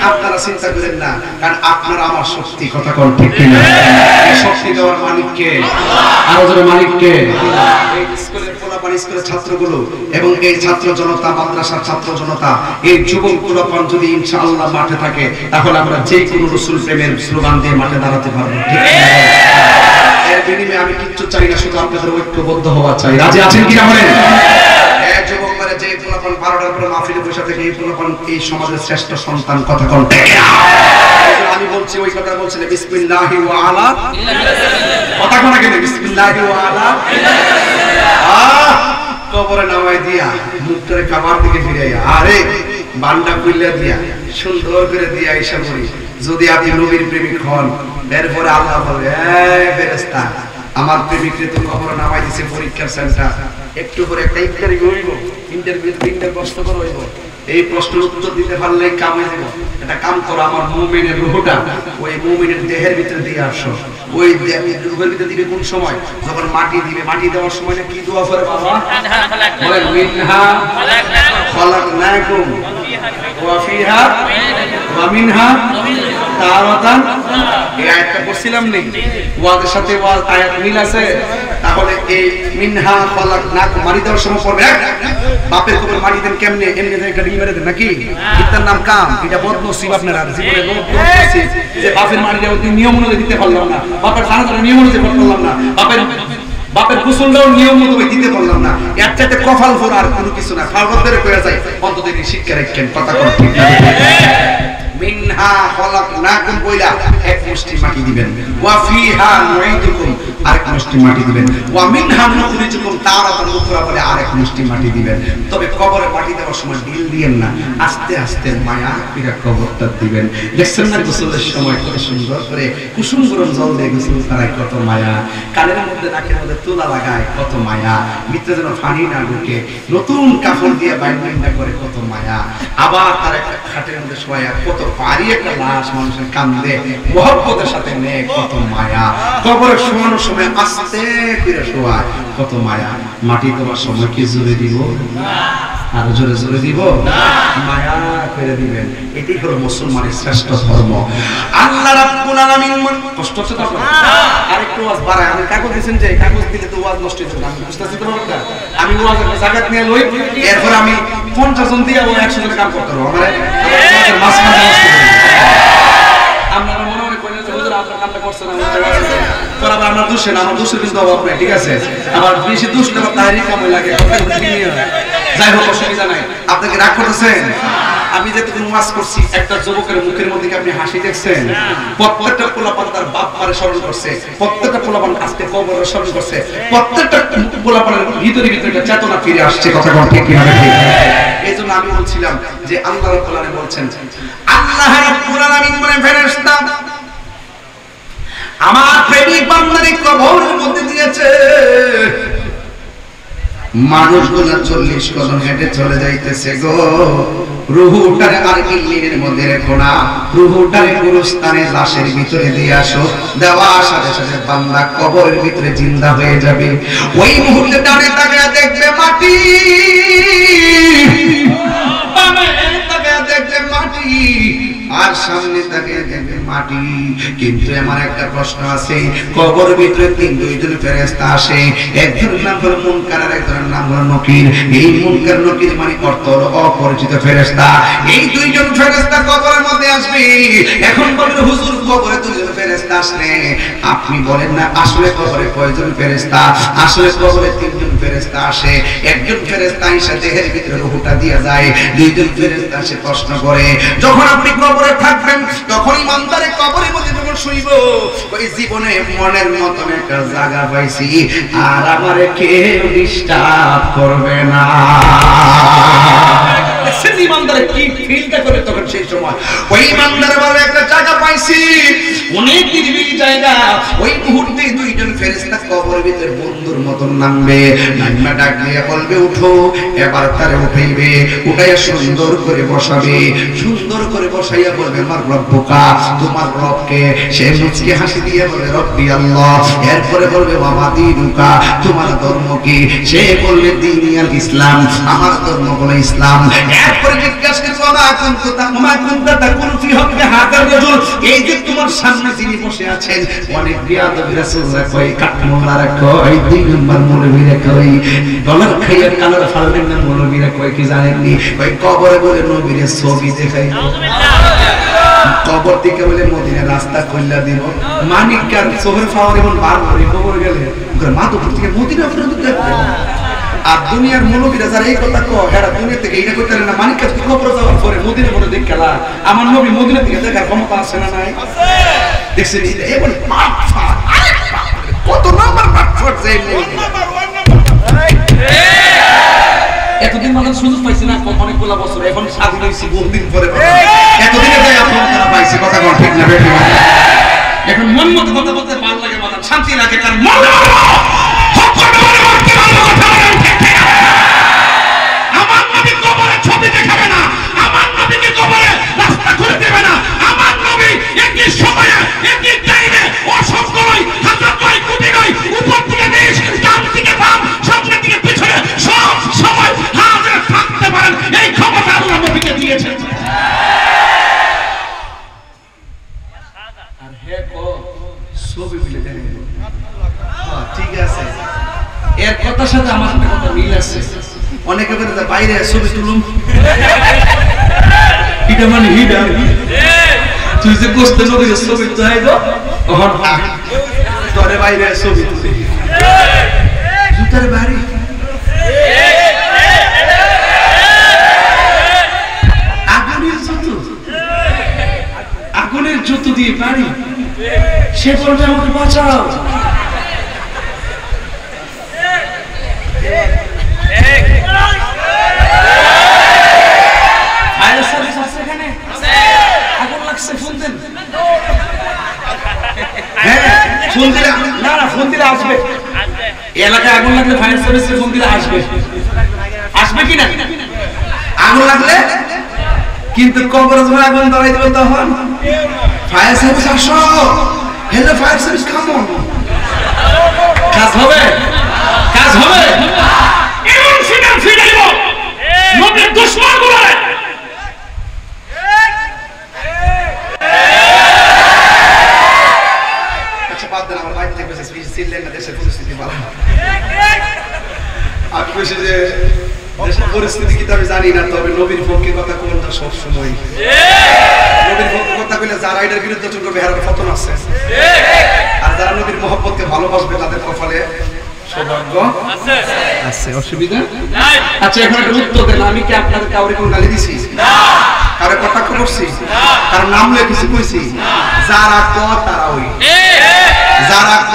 S1: আপনারা চিন্তা করেন না, কারণ আপনারা আমার শক্তি, কথা কোন ঠিক কিনা? এই শক্তি দেওয়ার মালিককে, আরো জোরে মালিককে। এই স্কুলের পোলাপান, স্কুলের ছাত্রগুলো এবং এই ছাত্র জনতা, মাদ্রাসার ছাত্র জনতা, এই যুবক পোলাপান যদি ইনশাআল্লাহ মাঠে থাকে, তাহলে আমরা যে কোনো রাসূল প্রেমের স্লোগান দিয়ে মাঠে দাঁড়াতে পারবো, ঠিক কিনা? এর বিনিময়ে আমি কিচ্ছু চাই না, শুধু আপনাদের ঐক্যবদ্ধ হওয়া চাই। রাজি আছেন কিনা বলেন? এক যুবক মানে যে পোলাপান 12টার পরে মাহফিলে বসে থেকে এই পোলাপান এই সমাজের শ্রেষ্ঠ সন্তান, কথা কোন ঠিক কিনা? আমি বলছি ওই কথা বলছিলেন, বিসমিল্লাহি ওয়া আলা, কথা কোন কেন? বিসমিল্লাহি ওয়া আলা, কবরে নামাই দিয়া মুখটারে কাবার দিকে ফিরাইয়া, আরে বান্ডা খুইলা দিয়া সুন্দর করে দিয়া ঈশা করি, যদি আপনি নবীর প্রেমিক হন, এরপরে আল্লাহ বলে, এই ফেরেশতা, আমার প্রেমিকরে তো কবরে নামাই দিয়েছে পরীক্ষার সেন্টার, একটু করে একটা ইন্টারভিউ হইব, ইন্টারভিউ 3টা প্রশ্ন করে হইব, এই প্রশ্নের উত্তর দিতে পারলে কাম হয়ে যাবে। এটা কাম করো, আমার মুমিনের রূহটা ওই মুমিনের দেহের ভিতরে দিয়ে আসো। ওই রূহের ভিতরে দিবে কোন সময়? যখন মাটি দিবে। মাটি দেওয়ার সময় কি দোয়া করে বাবা? বলেন, মিনহা খালাকনাকুম ওয়া ফিহা ওয়া মিনহা তারাতান। এই আয়াতটা পড়ছিলাম নি, ওয়াজের সাথে ওয়াজ আয়াত মিল আছে। তাহলে এই মিনহা খালাকনাকুম মাটি দেওয়ার সময় পড়বে, বাপের কবর মাটি দেন কেমনে? এমনি একটা ডিম মেরে দেন নাকি? এটার নাম কাম। এটা বদনসিব আপনার আর জীবনে বদনসিব যে বাপের মাটি দেওয়া নিয়ম অনুযায়ী দিতে পারলাম না, বাপের খানাটা নিয়ম অনুযায়ী করতে পারলাম না, বাপের গোসলটাও নিয়ম মতো দিতে পারলাম না। এর চাইতে কপাল ফোর আর কোনো কিছু না। ফাগদের কয়ে যায়, অন্তত এই শিক্ষা রাখেন, কথা কোন ঠিক না? মিনহা খালাকনাকুম বইলা এক মুষ্টি মাটি দিবেন, ওয়া ফিহা নুঈদুকুম আরেক মুষ্টি মাটি দিবেন, ওয়া মিনহা নুখরিজুকুম তারাতান উখরা বলে আরেক মুষ্টি মাটি দিবেন। তবে কবরে মাটি দেওয়ার সময় ঢিল দিবেন না, আস্তে আস্তে মায়া পিরা কবরটা দিবেন। দেখছেন না গোসলের সময় কত সুন্দর করে কুসুম গরম জল দিয়ে গোসল করায়, কত মায়া। কানের মধ্যে নাকের মধ্যে তুলা লাগায়, কত মায়া। ভিতরে যেন পানি না ঢুকে নতুন কাপড় দিয়ে বাইন্ডিংটা করে, কত মায়া। আবার তার একটা খাটের মধ্যে শোয়া, কত পারি একটা লাশ মানুষের কান্দে মহব্বতের সাথে নেয়, কত মায়া। কবরে শোয়ানোর সময় আস্তে করে শোয়া, কত মায়া। মাটি দেওয়ার সময় কি জোরে দিব? আরো জোরে জোরে দিব? মায়া করে দিবেন। এটাই হলো মুসলমানের শ্রেষ্ঠ ধর্ম। আল্লাহ রাব্বুল আলামিন কষ্ট হচ্ছে তো আপনার? আরেকটু ওয়াজ বাড়ায়। আমি কাগজ দিয়েছেন যে কাগজ দিলে তো ওয়াজ নষ্ট হয়ে যাবে। আমি বুঝতেছি তো ব্যাপারটা। আমি ওয়াজের জায়গা নিয়ে লই, এরপর আমি 50 জন দিয়ে 100 জন কাম করতে পারবো। আমার মাঝখানে নষ্ট হবে। আপনারা মনে মনে করেন যে হুজুর আপনার কামটা করছেন, তোরা আবার আমার দোষ না, আমার দোষের কিন্তু অভাব নেই, ঠিক আছে? আবার বেশি দোষ নেওয়া তারই কামই লাগে, যাই হোক অসুবিধা নাই। আপনাকে রাগ করতেছেন? আমি যেটুকু ওয়াজ করছি, একটা যুবকের মুখের মধ্যে কি আপনি হাসি দেখছেন? প্রত্যেকটা পোলাপান তার বাপ মারে স্মরণ করছে, প্রত্যেকটা পোলাপান আজকে কবরের স্মরণ করছে, প্রত্যেকটা পোলাপানের ভিতরে ভিতরে একটা চেতনা ফিরে আসছে, কথা কোন ঠিক কিনা? এই জন্য আমি বলছিলাম যে আল্লাহ রাব্বুল আলামিন বলছেন, আল্লাহ রাব্বুল আলামিন বলেন, ফেরেশতা আমার প্রেমিক বান্দারে কবরের মধ্যে দিয়েছে। মানুষগুলো 40 কদম হেঁটে চলে যাইতেছে গো। রুহুটারে আর ইল্লিনের মধ্যে রেখো না, রুহুটারে গুরুস্থানে লাশের ভিতরে দিয়ে আসো। দেওয়ার সাথে সাথে বান্দা কবরের ভিতরে জিন্দা হয়ে যাবে। ওই মুহূর্তে ডানে তাকিয়ে দেখবে মাটি, বামে তাকিয়ে দেখবে মাটি। মাটি আর সামনে তাকে দেখবে মাটি। কিন্তু আমার একটা প্রশ্ন আছে, কবরের ভিতরে দুইজন ফেরেশতা আসে, একজনের নাম হলো মুনকার আর একজনের নাম হলো নকির। এই মুনকার নকির মানে অর্থ হলো অপরিচিত ফেরেশতা। এই দুইজন ফেরেশতা কবরের মধ্যে আসবে। এখন বলেন হুজুর, কবরে দুইজন ফেরেশতা আসলে আপনি বলেন না আসলে কবরে কয়জন ফেরেশতা? আসলে কবরে তিনজন ফেরেশতা আসে। একজন ফেরেশতা এসে দেহের ভিতরে রূহটা দিয়ে যায়, দুইজন ফেরেশতা এসে প্রশ্ন করে। যখন আপনি কবরে থাকবেন তখন ইমানদারে কবরের মধ্যে যখন শুইব, ওই জীবনে মনের মতন একটা জায়গা পাইছি, আর আমারে কেউ ডিস্টার্ব করবে না। ইমানদারে কি ফিলটা করে তখন সেই সময় ওই ইমানদারে বলে একটা জায়গা পাইছি, অনেক নিরিবিলি জায়গা। ওই মুহূর্তে দুইজন ফেরেশতা কবরের ভিতরে বন্ধুর মতন নামবে, নামা ডাক দিয়ে বলবে উঠো। এবার তারে উঠাইবে, উঠাইয়া সুন্দর করে বসাবে, সুন্দর করে বসাইয়া বলবে আমার রব্বুকা, তোমার রবকে। সে মুচকি হাসি দিয়ে বলে রব্বি আল্লাহ। এরপরে বলবে ওয়া দীনুকা, তোমার ধর্ম কি? সে বলবে দীনি আল ইসলাম, আমার ধর্ম হলো ইসলাম। এরপরে জিজ্ঞাসা করবে মা কুনতা তাকুলু ফি হককে হাদার রাজুল, এই যে তোমার সামনে যিনি বসে আছেন, অনেক বিয়াদবি রাসূলরা কই, কাঠমোল্লারা কই, দুই নম্বর মৌলবীরা কই, ডলার খাইয়া কালার ফালবেন না মৌলবীরা কই কি জানেননি? ওই কবরে বলে নবীর ছবি দেখাই, কবর থেকে বলে মদিনার রাস্তা খুললা দিব। মানিককার শহর পাওয়ার এমন বার করে কবর গেলে মাধবপুর থেকে মদিনা পর্যন্ত দেখবে। আর দুনিয়ার মৌলবীরা যারা এই কথা কয়, এরা দুনিয়া থেকে এইটা করতে না, মানিককার কবর যাওয়ার পরে মদিনা পরে দেখ খেলা। আমার নবী মদিনা থেকে দেখার ক্ষমতা আছে না নাই? দেখছেন এমন কত নাম্বার বাটফাট যায়। এতদিন মানে সুযোগ পাইছি না অনেকগুলা বছর, এখন স্বাধীন হয়েছি বহুদিন পরে। এতদিনে যাই আপনারা পাইছি, কথা বল ঠিক না? এখন মন মতো কথা বলতে ভালো লাগে, মাথা শান্তি লাগে, কারণ আমার নবী কবরে ছবি দেখাবে না, আমার নবীকে কবরে রাস্তা খুলে দেবে না। আমার নবী একই সময়ে একই টাইমে অসংখ্য নয়, হাজার নয়, কোটি নয়, উপর থেকে নিচ, ডান থেকে বাম, সামনে থেকে পিছনে সব সময় হাজির থাকতে পারেন। এই ক্ষমতা আল্লাহ নবীকে দিয়েছেন। আর হে কো ছবি মিলে দেন, ঠিক আছে, এর কথার সাথে আমার একটা কথা মিল আছে। অনেকে বলে বাইরে ছবি তুলুম, এটা মানে হিডা, তুই যে কোস্তে নবীর ছবি চাই গো, তোরে বাইরে ছবি তুলি জুতার বাড়ি। আগুনের জুতো দিয়ে পারি, সে বলবে আমাকে বাঁচাও। এলাকায় আগুন লাগলে ফায়ার সার্ভিসের ফোন দিলে আসবে, আসবে কিনা? আগুন লাগলে কিন্তু কবরে যখন আগুন ধরাই দেবে তখন ফায়ার সার্ভিস আসো, হ্যালো ফায়ার সার্ভিস কামন, কাজ হবে, কাজ হবে। এমন ফিনাল ফিনাইব নবীর দুশমনগুলো। আচ্ছা বাদ দেন, আমার বাইরে থেকে সিলেন না, দেশের পরিস্থিতি ভালো। আমি বলছি যে দেশের পরিস্থিতি কি আমি জানি না, তবে নবীর পক্ষে কথা কোনটা সব সময় নবীর পক্ষে কথা কইলে যারা এটার বিরুদ্ধে চলবে বেহার পতন আছে, আর যারা নবীর মহব্বতকে ভালোবাসবে তাদের কপালে সৌভাগ্য আছে, আছে, অসুবিধা নাই। আচ্ছা এখন একটা উত্তর দেন, আমি কি আপনাদের কাউরে কোন গালি দিছি? না। কারে কটাক্ষ করছি? না। কার নাম লয়ে কিছু কইছি? না। যারা ক তারা ওই, যারা ক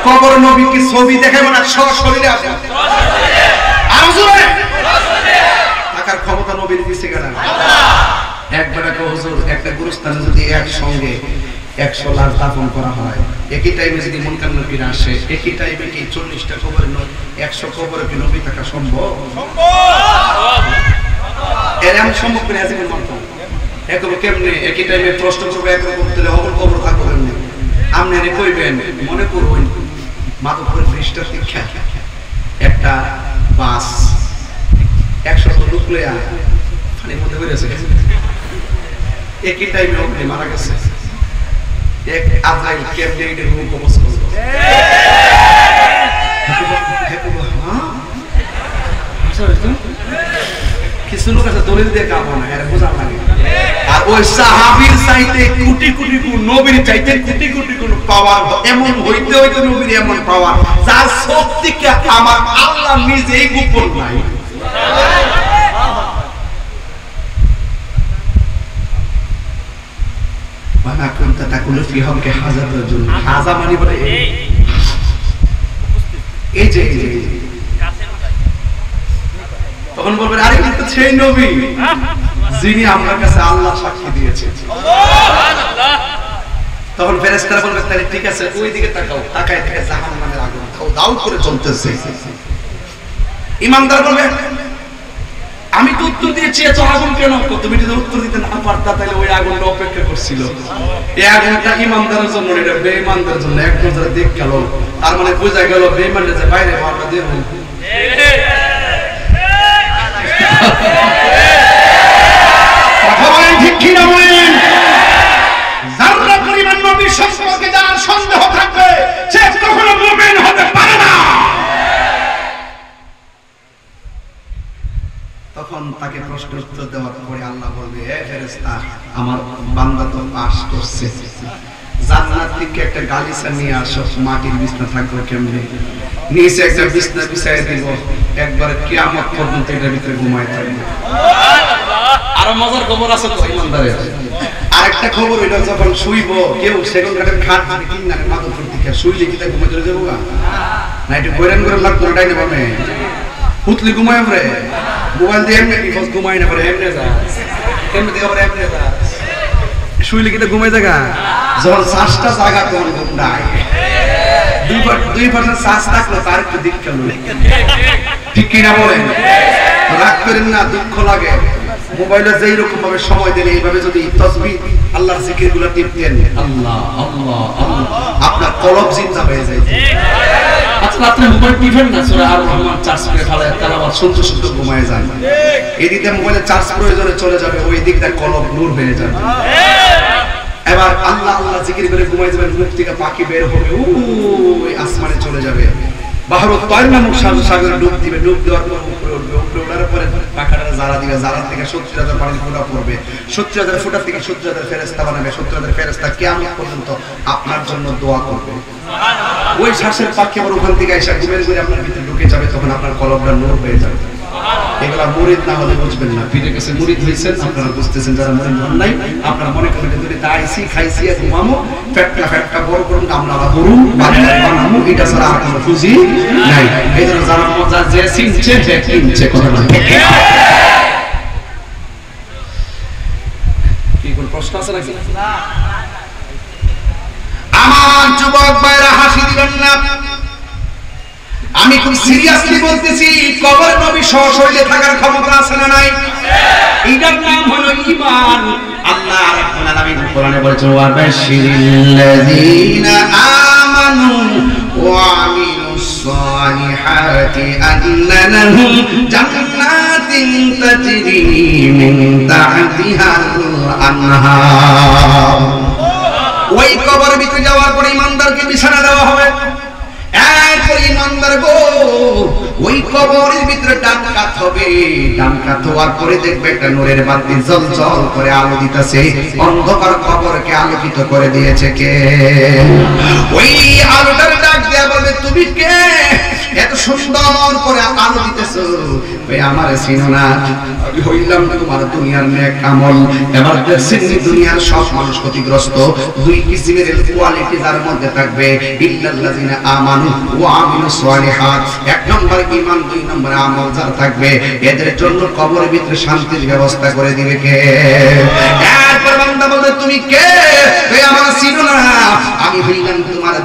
S1: কবর নবীকে ছবি দেখাবো না, সশরীরে আসে, আর জোরে টাকার ক্ষমতা নবীর দিছে কেন? একবার একটা হুজুর একটা গুরুস্থানে যদি একসঙ্গে 100 লাশ দাফন করা হয়, একই টাইমে যদি মুনকার নবীর আসে, একই টাইমে কি 40টা কবরে 100 কবরে কি নবী থাকা সম্ভব? এর আমি সম্ভব করে আছে কোন মানতাম একদম কেমনে একই টাইমে প্রশ্ন করবে, একরকম দিলে হবল কবর থাকবে কেমনে? আপনি এনে কইবেন, মনে করবেন মাধবপুরের বৃষ্টির শিক্ষা একটা বাস 100 লোক লইয়া পানির মধ্যে বেরিয়েছে, একই টাইমে ওকে মারা গেছে। এক আজরাইল কেমনে এর রূহ কবজ করলো। কিছু লোক আছে দলিল দিয়ে কাম না, এর বোঝা লাগে। আর ওই সাহাবীর চাইতে কোটি কোটি গুণ, নবীর চাইতে কোটি কোটি গুণ পাওয়ার, এমন হইতে হইতে নবীর এমন পাওয়ার যার শক্তিকে আমার আল্লাহ নিজেই গোপন নাই। বানা কোনটা তাকুল ফি হকে হাজার রাজুল, হাজার মানে বলে এই যে তখন বলবেন আরে কিন্তু সেই নবী যিনি আমার কাছে আল্লাহ সাক্ষী দিয়েছে। তখন ফেরেশতারা বলবে তাহলে ঠিক আছে ওই দিকে তাকাও, তাকায় দেখে জাহান্নামের আগুন দাউ দাউ করে জ্বলতেছে। ইমানদার বলবে আমি তো উত্তর দিয়েছি এত আগুন কেন? তুমি যদি উত্তর দিতে না পারতা তাহলে ওই আগুনটা অপেক্ষা করছিল। এই আগুনটা ইমানদারের জন্য, এটা বেঈমানদের জন্য। এক নজরে দেখ গেল, তার মানে বোঝা গেল বেঈমানরা যে বাইরে মারবা দেব। ঠিক কি না বলেন? যারা পরিমাণ নবীর সম্পর্কে যার সন্দেহ থাকবে সে কখনো মুমিন হতে পারে না। তখন তাকে প্রশ্ন উত্তর দেওয়ার পরে আল্লাহ বলবে এ ফেরেশতা আমার বান্দা তো পাস করছে, জান্নাত থেকে একটা গালিচা নিয়ে আসো, মাটির বিছনা থাকবে কেমনে, নিচে একটা বিছনা বিছায় দিব, একবার কিয়ামত পর্যন্ত এটার ভিতরে ঘুমায় থাকবে। আর মজার খবর আছে তো ইমানদারের। আরেকটা খবর হইলো যখন শুইব কেউ সেগুন কাঠের খাট থেকে কিনারে মাদুর থেকে শুইলে কি তা ঘুমাই চলে যাবো না? একটু বৈরান করে লাগতো না, ডাইনে বামে পুতলি ঘুমায় পরে মোবাইল দিয়ে এমনি কি ফস ঘুমাই না পরে এমনি যা এমনি দিয়ে পরে এমনি যা শুইলে কি তা ঘুমাই জায়গা। যখন শ্বাসটা জায়গা তখন ঘুম নাই। 2% শ্বাস থাকলো তার একটু দিক কেন? ঠিক কিনা বলেন? রাগ করেন না, দুঃখ লাগে। মোবাইলে যেই রকম ভাবে সময় দিলে এইভাবে যদি তাসবিহ আল্লাহর জিকিরগুলো টিপতেন, আল্লাহ আল্লাহ আল্লাহ, আপনার কলব জিন্দা হয়ে যায়। আচ্ছা রাতে মোবাইল টিপেন না, সূরা আর রহমান চার্জ করে ফেলে তেলাওয়াত শুনতে শুনতে ঘুমায় যান। এদিকে মোবাইলে চার্জ প্রয়োজনে চলে যাবে, ওই দিকটা কলব নূর হয়ে যাবে। এবার আল্লাহ আল্লাহ জিকির করে ঘুমায় যাবেন, মুখ থেকে পাখি বের হবে, ওই আসমানে চলে যাবে। বাহরত তয়র নামক সাগরে ডুব দিবে, ডুব দেওয়ার পর উপরে উঠবে, উপরে ওঠার পরে পাখাটা জারা দিবে, জারার থেকে 70,000 পানির ফোঁটা পড়বে, 70,000 ফোঁটা থেকে 70,000 ফেরেশতা বানাবে, 70,000 ফেরেশতা কিয়ামত পর্যন্ত আপনার জন্য দোয়া করবে। ওই শ্বাসের পাখি আবার ওখান থেকে এসে ঘুমের ঘুরে আপনার ভিতরে ঢুকে যাবে, তখন আপনার কলবটা নূর হয়ে যাবে। এগুলা মুরিদ না হলে বুঝবেন না। পীরের কাছে মুরিদ হয়েছেন আপনারা বুঝতেছেন, যারা মুরিদ হন নাই আপনারা মনে করেন যদি তাইছি খাইছি আর ঘুমামো, ফ্যাটটা বড় করুন, আমরা গরু বানামো, এটা ছাড়া আর কোনো খুঁজি নাই। এই জন্য যারা মজা যে চিনছে যে কিনছে কথা না। কি কোন প্রশ্ন আছে নাকি? আমার যুবক ভাইরা হাসি দিবেন না, আমি খুব সিরিয়াসলি বলতেছি, কবর নবী সশরীরে থাকার ক্ষমতা আছে না নাই? এটার নাম হলো ঈমান। আল্লাহ রাব্বুল আলামিন কোরআনে বলেছেন ওয়া বাশশিরিল্লাযীনা আমানু ওয়া আমিলুস সালিহাতি আন্না লাহুম জান্নাতিন তাজরি মিন তাহতিহাল আনহার। ওই কবরের ভিতরে যাওয়ার পরে ঈমানদারকে বিছানা দেওয়া হবে। এরপর ঈমানদার গো ওই কবরের ভিতরে ডান কাত হবে, ডান কাত হওয়ার পরে দেখবে একটা নূরের বাতি জ্বলজ্বল করে আলো দিতেছে। অন্ধকার কবরকে আলোকিত করে দিয়েছে কে? ওই আলোটার ডাক দেয়া বলবে তুমি কে? এত সুন্দর করে আলো দিতেছো, ওই আমারে চিনো না? আমি হইলাম তোমার দুনিয়ার নেক আমল। এবার দেখছেন দুনিয়ার সব মানুষ ক্ষতিগ্রস্ত। দুই কিসিমের কোয়ালিটি যার মধ্যে থাকবে, ইল্লাল্লাযিনা আমানু ওয়া আমিলুস সালিহাত। এক নম্বর ঈমান, দুই নম্বর আমল যার থাকবে, এদের জন্য কবরের ভিতরে শান্তির ব্যবস্থা করে দিবে কে? এরপর বান্দা বলবে তুমি কে? এই আমার চিনো না? আমি হইলাম তোমার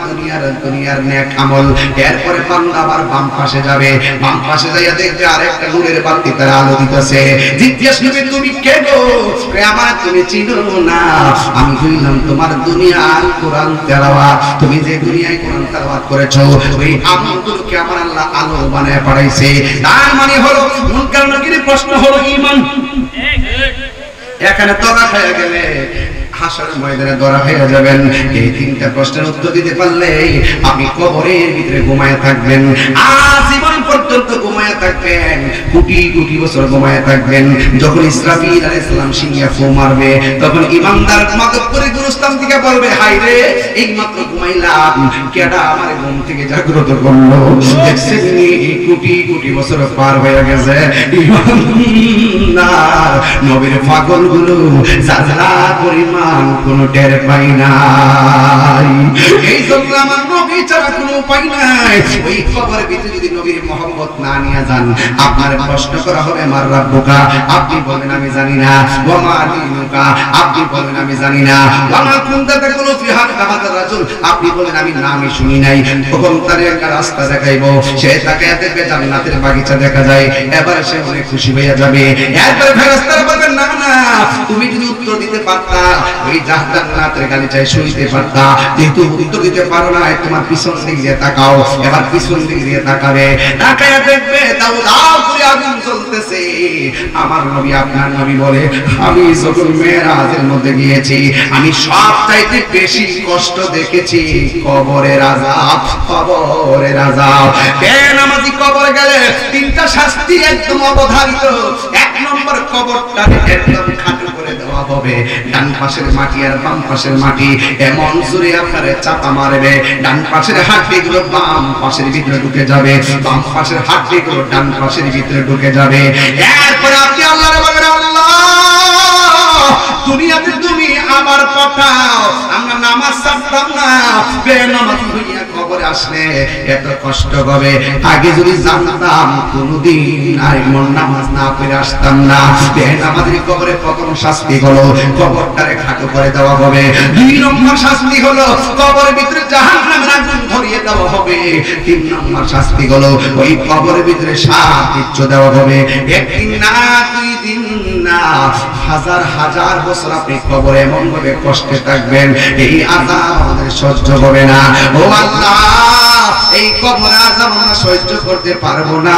S1: দুনিয়ার নেক আমল। এরপরে বান্দা আবার বাম পাশে যাবে, বাম পাশে যাইয়া দেখবে আরেকটা নূরের বাতি তার আলো দিতেছে। জিজ্ঞেস করবে তুমি কে গো? আমার তুমি চিনো না? আমি হইলাম তোমার দুনিয়ার কোরআন তেলাওয়াত। তুমি যে দুনিয়ায় কোরআন তেলাওয়াত করেছো, ওই আমলগুলোকে আমার আল্লাহ আলো বানায় পাঠাইছে। তার মানে হলো মুনকার নাকির প্রশ্ন হলো ঈমান। এখানে ধরা হয়ে গেলে হাসরের ময়দানে ধরা হয়ে যাবেন। এই তিনটা প্রশ্নের উত্তর দিতে পারলে আপনি কবরের ভিতরে ঘুমায় থাকবেন, আজীবন পর্যন্ত ঘুমায় থাকবেন, কোটি কোটি বছর ঘুমায় থাকবেন। যখন ইসরাফিল আলাইহিস সালাম সিংহে ফু মারবে, তখন ইমানদার মাদক করে গুরুস্থান থেকে বলবে, হায় রে, এই মাত্র ঘুমাইলাম, কেডা আমার ঘুম থেকে জাগ্রত করলো? দেখছেন কোটি কোটি বছর পার হয়ে গেছে। ইমানদার নবীর পাগলগুলো যারা পরিমাণ কোনো টের পাই নাই। এই জন্য আমার নবী ছাড়া কোনো উপায় নাই। ওই কবরের ভিতরে যদি নবীর মহব্বত না নিয়ে যান, আপনার প্রশ্ন করা হবে মার রাব্বুকা, আপনি বলবেন আমি জানি না, ওয়া মা দীনুকা, আপনি বলবেন আমি জানি না, ওয়া মা কুনতা তাকুলু ফি হাক্কাবাতার রাজুল, আপনি বলবেন আমি নামই শুনি নাই। তখন তার একটা রাস্তা দেখাইবো, সে তাকে দেখবে জান্নাতের বাগিচা দেখা যায়, এবার সে অনেক খুশি হয়ে যাবে। এরপরে ফেরেশতারা বলবেন, না না, তুমি যদি উত্তর দিতে পারতা, ওই জান্নাতের গালিচায় শুইতে পারতা, যেহেতু উত্তর দিতে পারো না, তোমার পিছন দিক দিয়ে তাকাও। এবার পিছন দিক দিয়ে তাকাবে, তাকায়া দেখবে দাও দাও করে আগুন জ্বলতেছে। আমার নবী, আপনার নবী বলে, আমি যখন মেরাজের মধ্যে গিয়েছি, আমি সবচাইতে বেশি কষ্ট দেখেছি কবরের আযাব, কবরের আযাব। বেনামাজি কবরে গেলে তিনটা শাস্তি একদম অবধারিত। এক নম্বর, কবরটা একদম খাটো করে দেওয়া হবে, ডান পাশের মাটি আর বাম পাশের মাটি এমন জোরে আপনারে চাপা মারবে, ডান পাশের হাড্ডিগুলো বাম পাশের ভিতরে ঢুকে যাবে, বাম পাশের হাড্ডিগুলো ডান পাশের ভিতরে ঢুকে যাবে। এরপরে আপনি আল্লাহরে বলবেন, আল্লাহ দুনিয়াতে তুমি আবার পাঠাও, আমরা নামাজ ছাড়তাম না, বেনামাজি হইয়া কবরে আসলে এত কষ্ট হবে, আগে যদি জানতাম কোনদিন আর এমন নামাজ না পড়ে আসতাম না। বেনামাজির কবরে প্রথম শাস্তি হলো কবরটারে খাটো করে দেওয়া হবে। দুই নম্বর শাস্তি হলো কবরের ভিতরে জাহান্নামের আগুন ধরিয়ে দেওয়া হবে। তিন নম্বর শাস্তি হলো ওই কবরের ভিতরে সাহায্য দেওয়া হবে। একদিন না, দুই দিন না, হাজার হাজার বছর আপনি কবরে এমন ভাবে কষ্টে থাকবেন, এই আযাব আমাদের সহ্য হবে না। ও আল্লাহ, এই কবর আযাব আমরা সহ্য করতে পারবো না।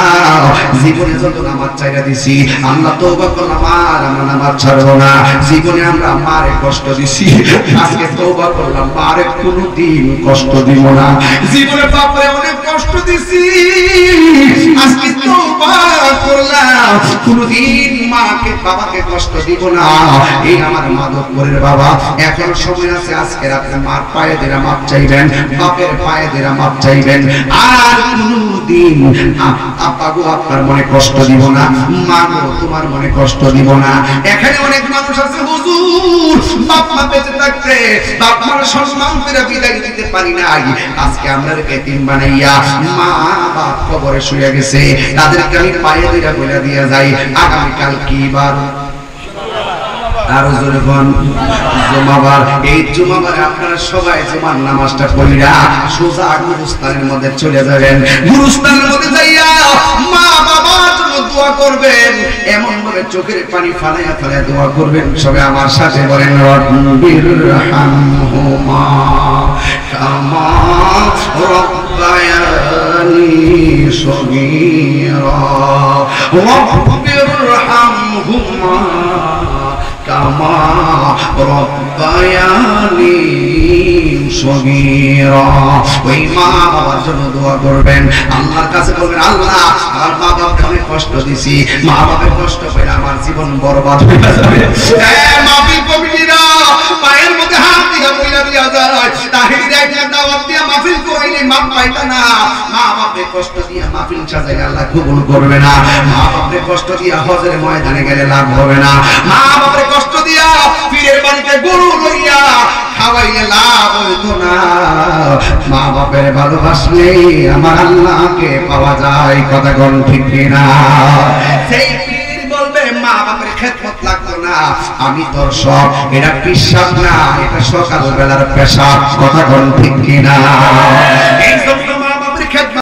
S1: জীবনে যত নামাজ ছাইড়া দিছি, আমরা তওবা করলাম, আর আমরা নামাজ ছাড়বো না। জীবনে আমরা মারে কষ্ট দিছি, আজকে তওবা করলাম, মারে কোনোদিন কষ্ট দিব না। জীবনে বাপরে অনেক কষ্ট দিছি, আজকে তওবা করলাম, কোনোদিন মাকে বাবাকে কষ্ট দিব না। এই আমার মাধবপুরের বাবা, এখন সময় আছে, আজকে রাতে মার পায়ে ধরে মাপ চাইবেন, বাপের পায়ে ধরে মাপ চাইবেন, আর কোনদিন আপা গো আপনার মনে কষ্ট দিব না, মা গো তোমার মনে কষ্ট দিব না। এখানে অনেক মানুষ আছে, হুজুর বাপ মা বেঁচে থাকতে বাপ মার সম্মান করে বিদায় দিতে পারি নাই, আজকে আমরা এতিম বানাইয়া মা বাপ কবরে শুয়ে গেছে, তাদেরকে আমি পায়ে ধরে বলে দিয়ে যাই, আগামীকাল কি বার? আরো জোরে বল, জুমাবার। এই জুমাবারে আপনারা সবাই জুমার নামাজটা পড়িরা সোজা গুরুস্থানের মধ্যে চলে যাবেন। গুরুস্থানের মধ্যে যাইয়া মা বাবার জন্য দোয়া করবেন, এমন ভাবে চোখের পানি ফালাইয়া ফালাইয়া দোয়া করবেন। সবাই আমার সাথে বলেন, রব্বিরহামহুমা কামা রাব্বায়ানি সগীরা, রব্বিরহামহুমা কামা রব্বায়ানি সগীরা। ওই মা বাবার জন্য দোয়া করবেন, আল্লাহর কাছে বলবেন, আল্লাহ আমার মা বাবাকে অনেক কষ্ট দিছি, মা বাবার কষ্ট পেলে আমার জীবন বরবাদ হয়ে যাবে। মাহফিল কমিটিরা পায়ের মধ্যে হাত দিয়ে বইলা দিয়া যায়, তাহিরি একটা দাওয়াত দিয়া মাহফিল করাইলে মাপ পাইতা না। মা বাপকে কষ্ট দিয়া মাহফিল সাজাইলে আল্লাহ কবুল করবে না। মা বাপকে কষ্ট দিয়া হজের ময়দানে গেলে লাভ হবে না। মা বাপকে কষ্ট দিয়া পীরের বাড়িতে গরু লইয়া খাওয়াইলে লাভ হইতো না। মা বাপের ভালোবাসলে আমার আল্লাহকে পাওয়া যায়, কথা কোন ঠিক কিনা? সেই পীর বলবে মা বাপের খেদমত লাগতো না, আমি তোর সব, এটা পেশাব না, এটা সকাল বেলার পেশাব, কথা কোন ঠিক কিনা?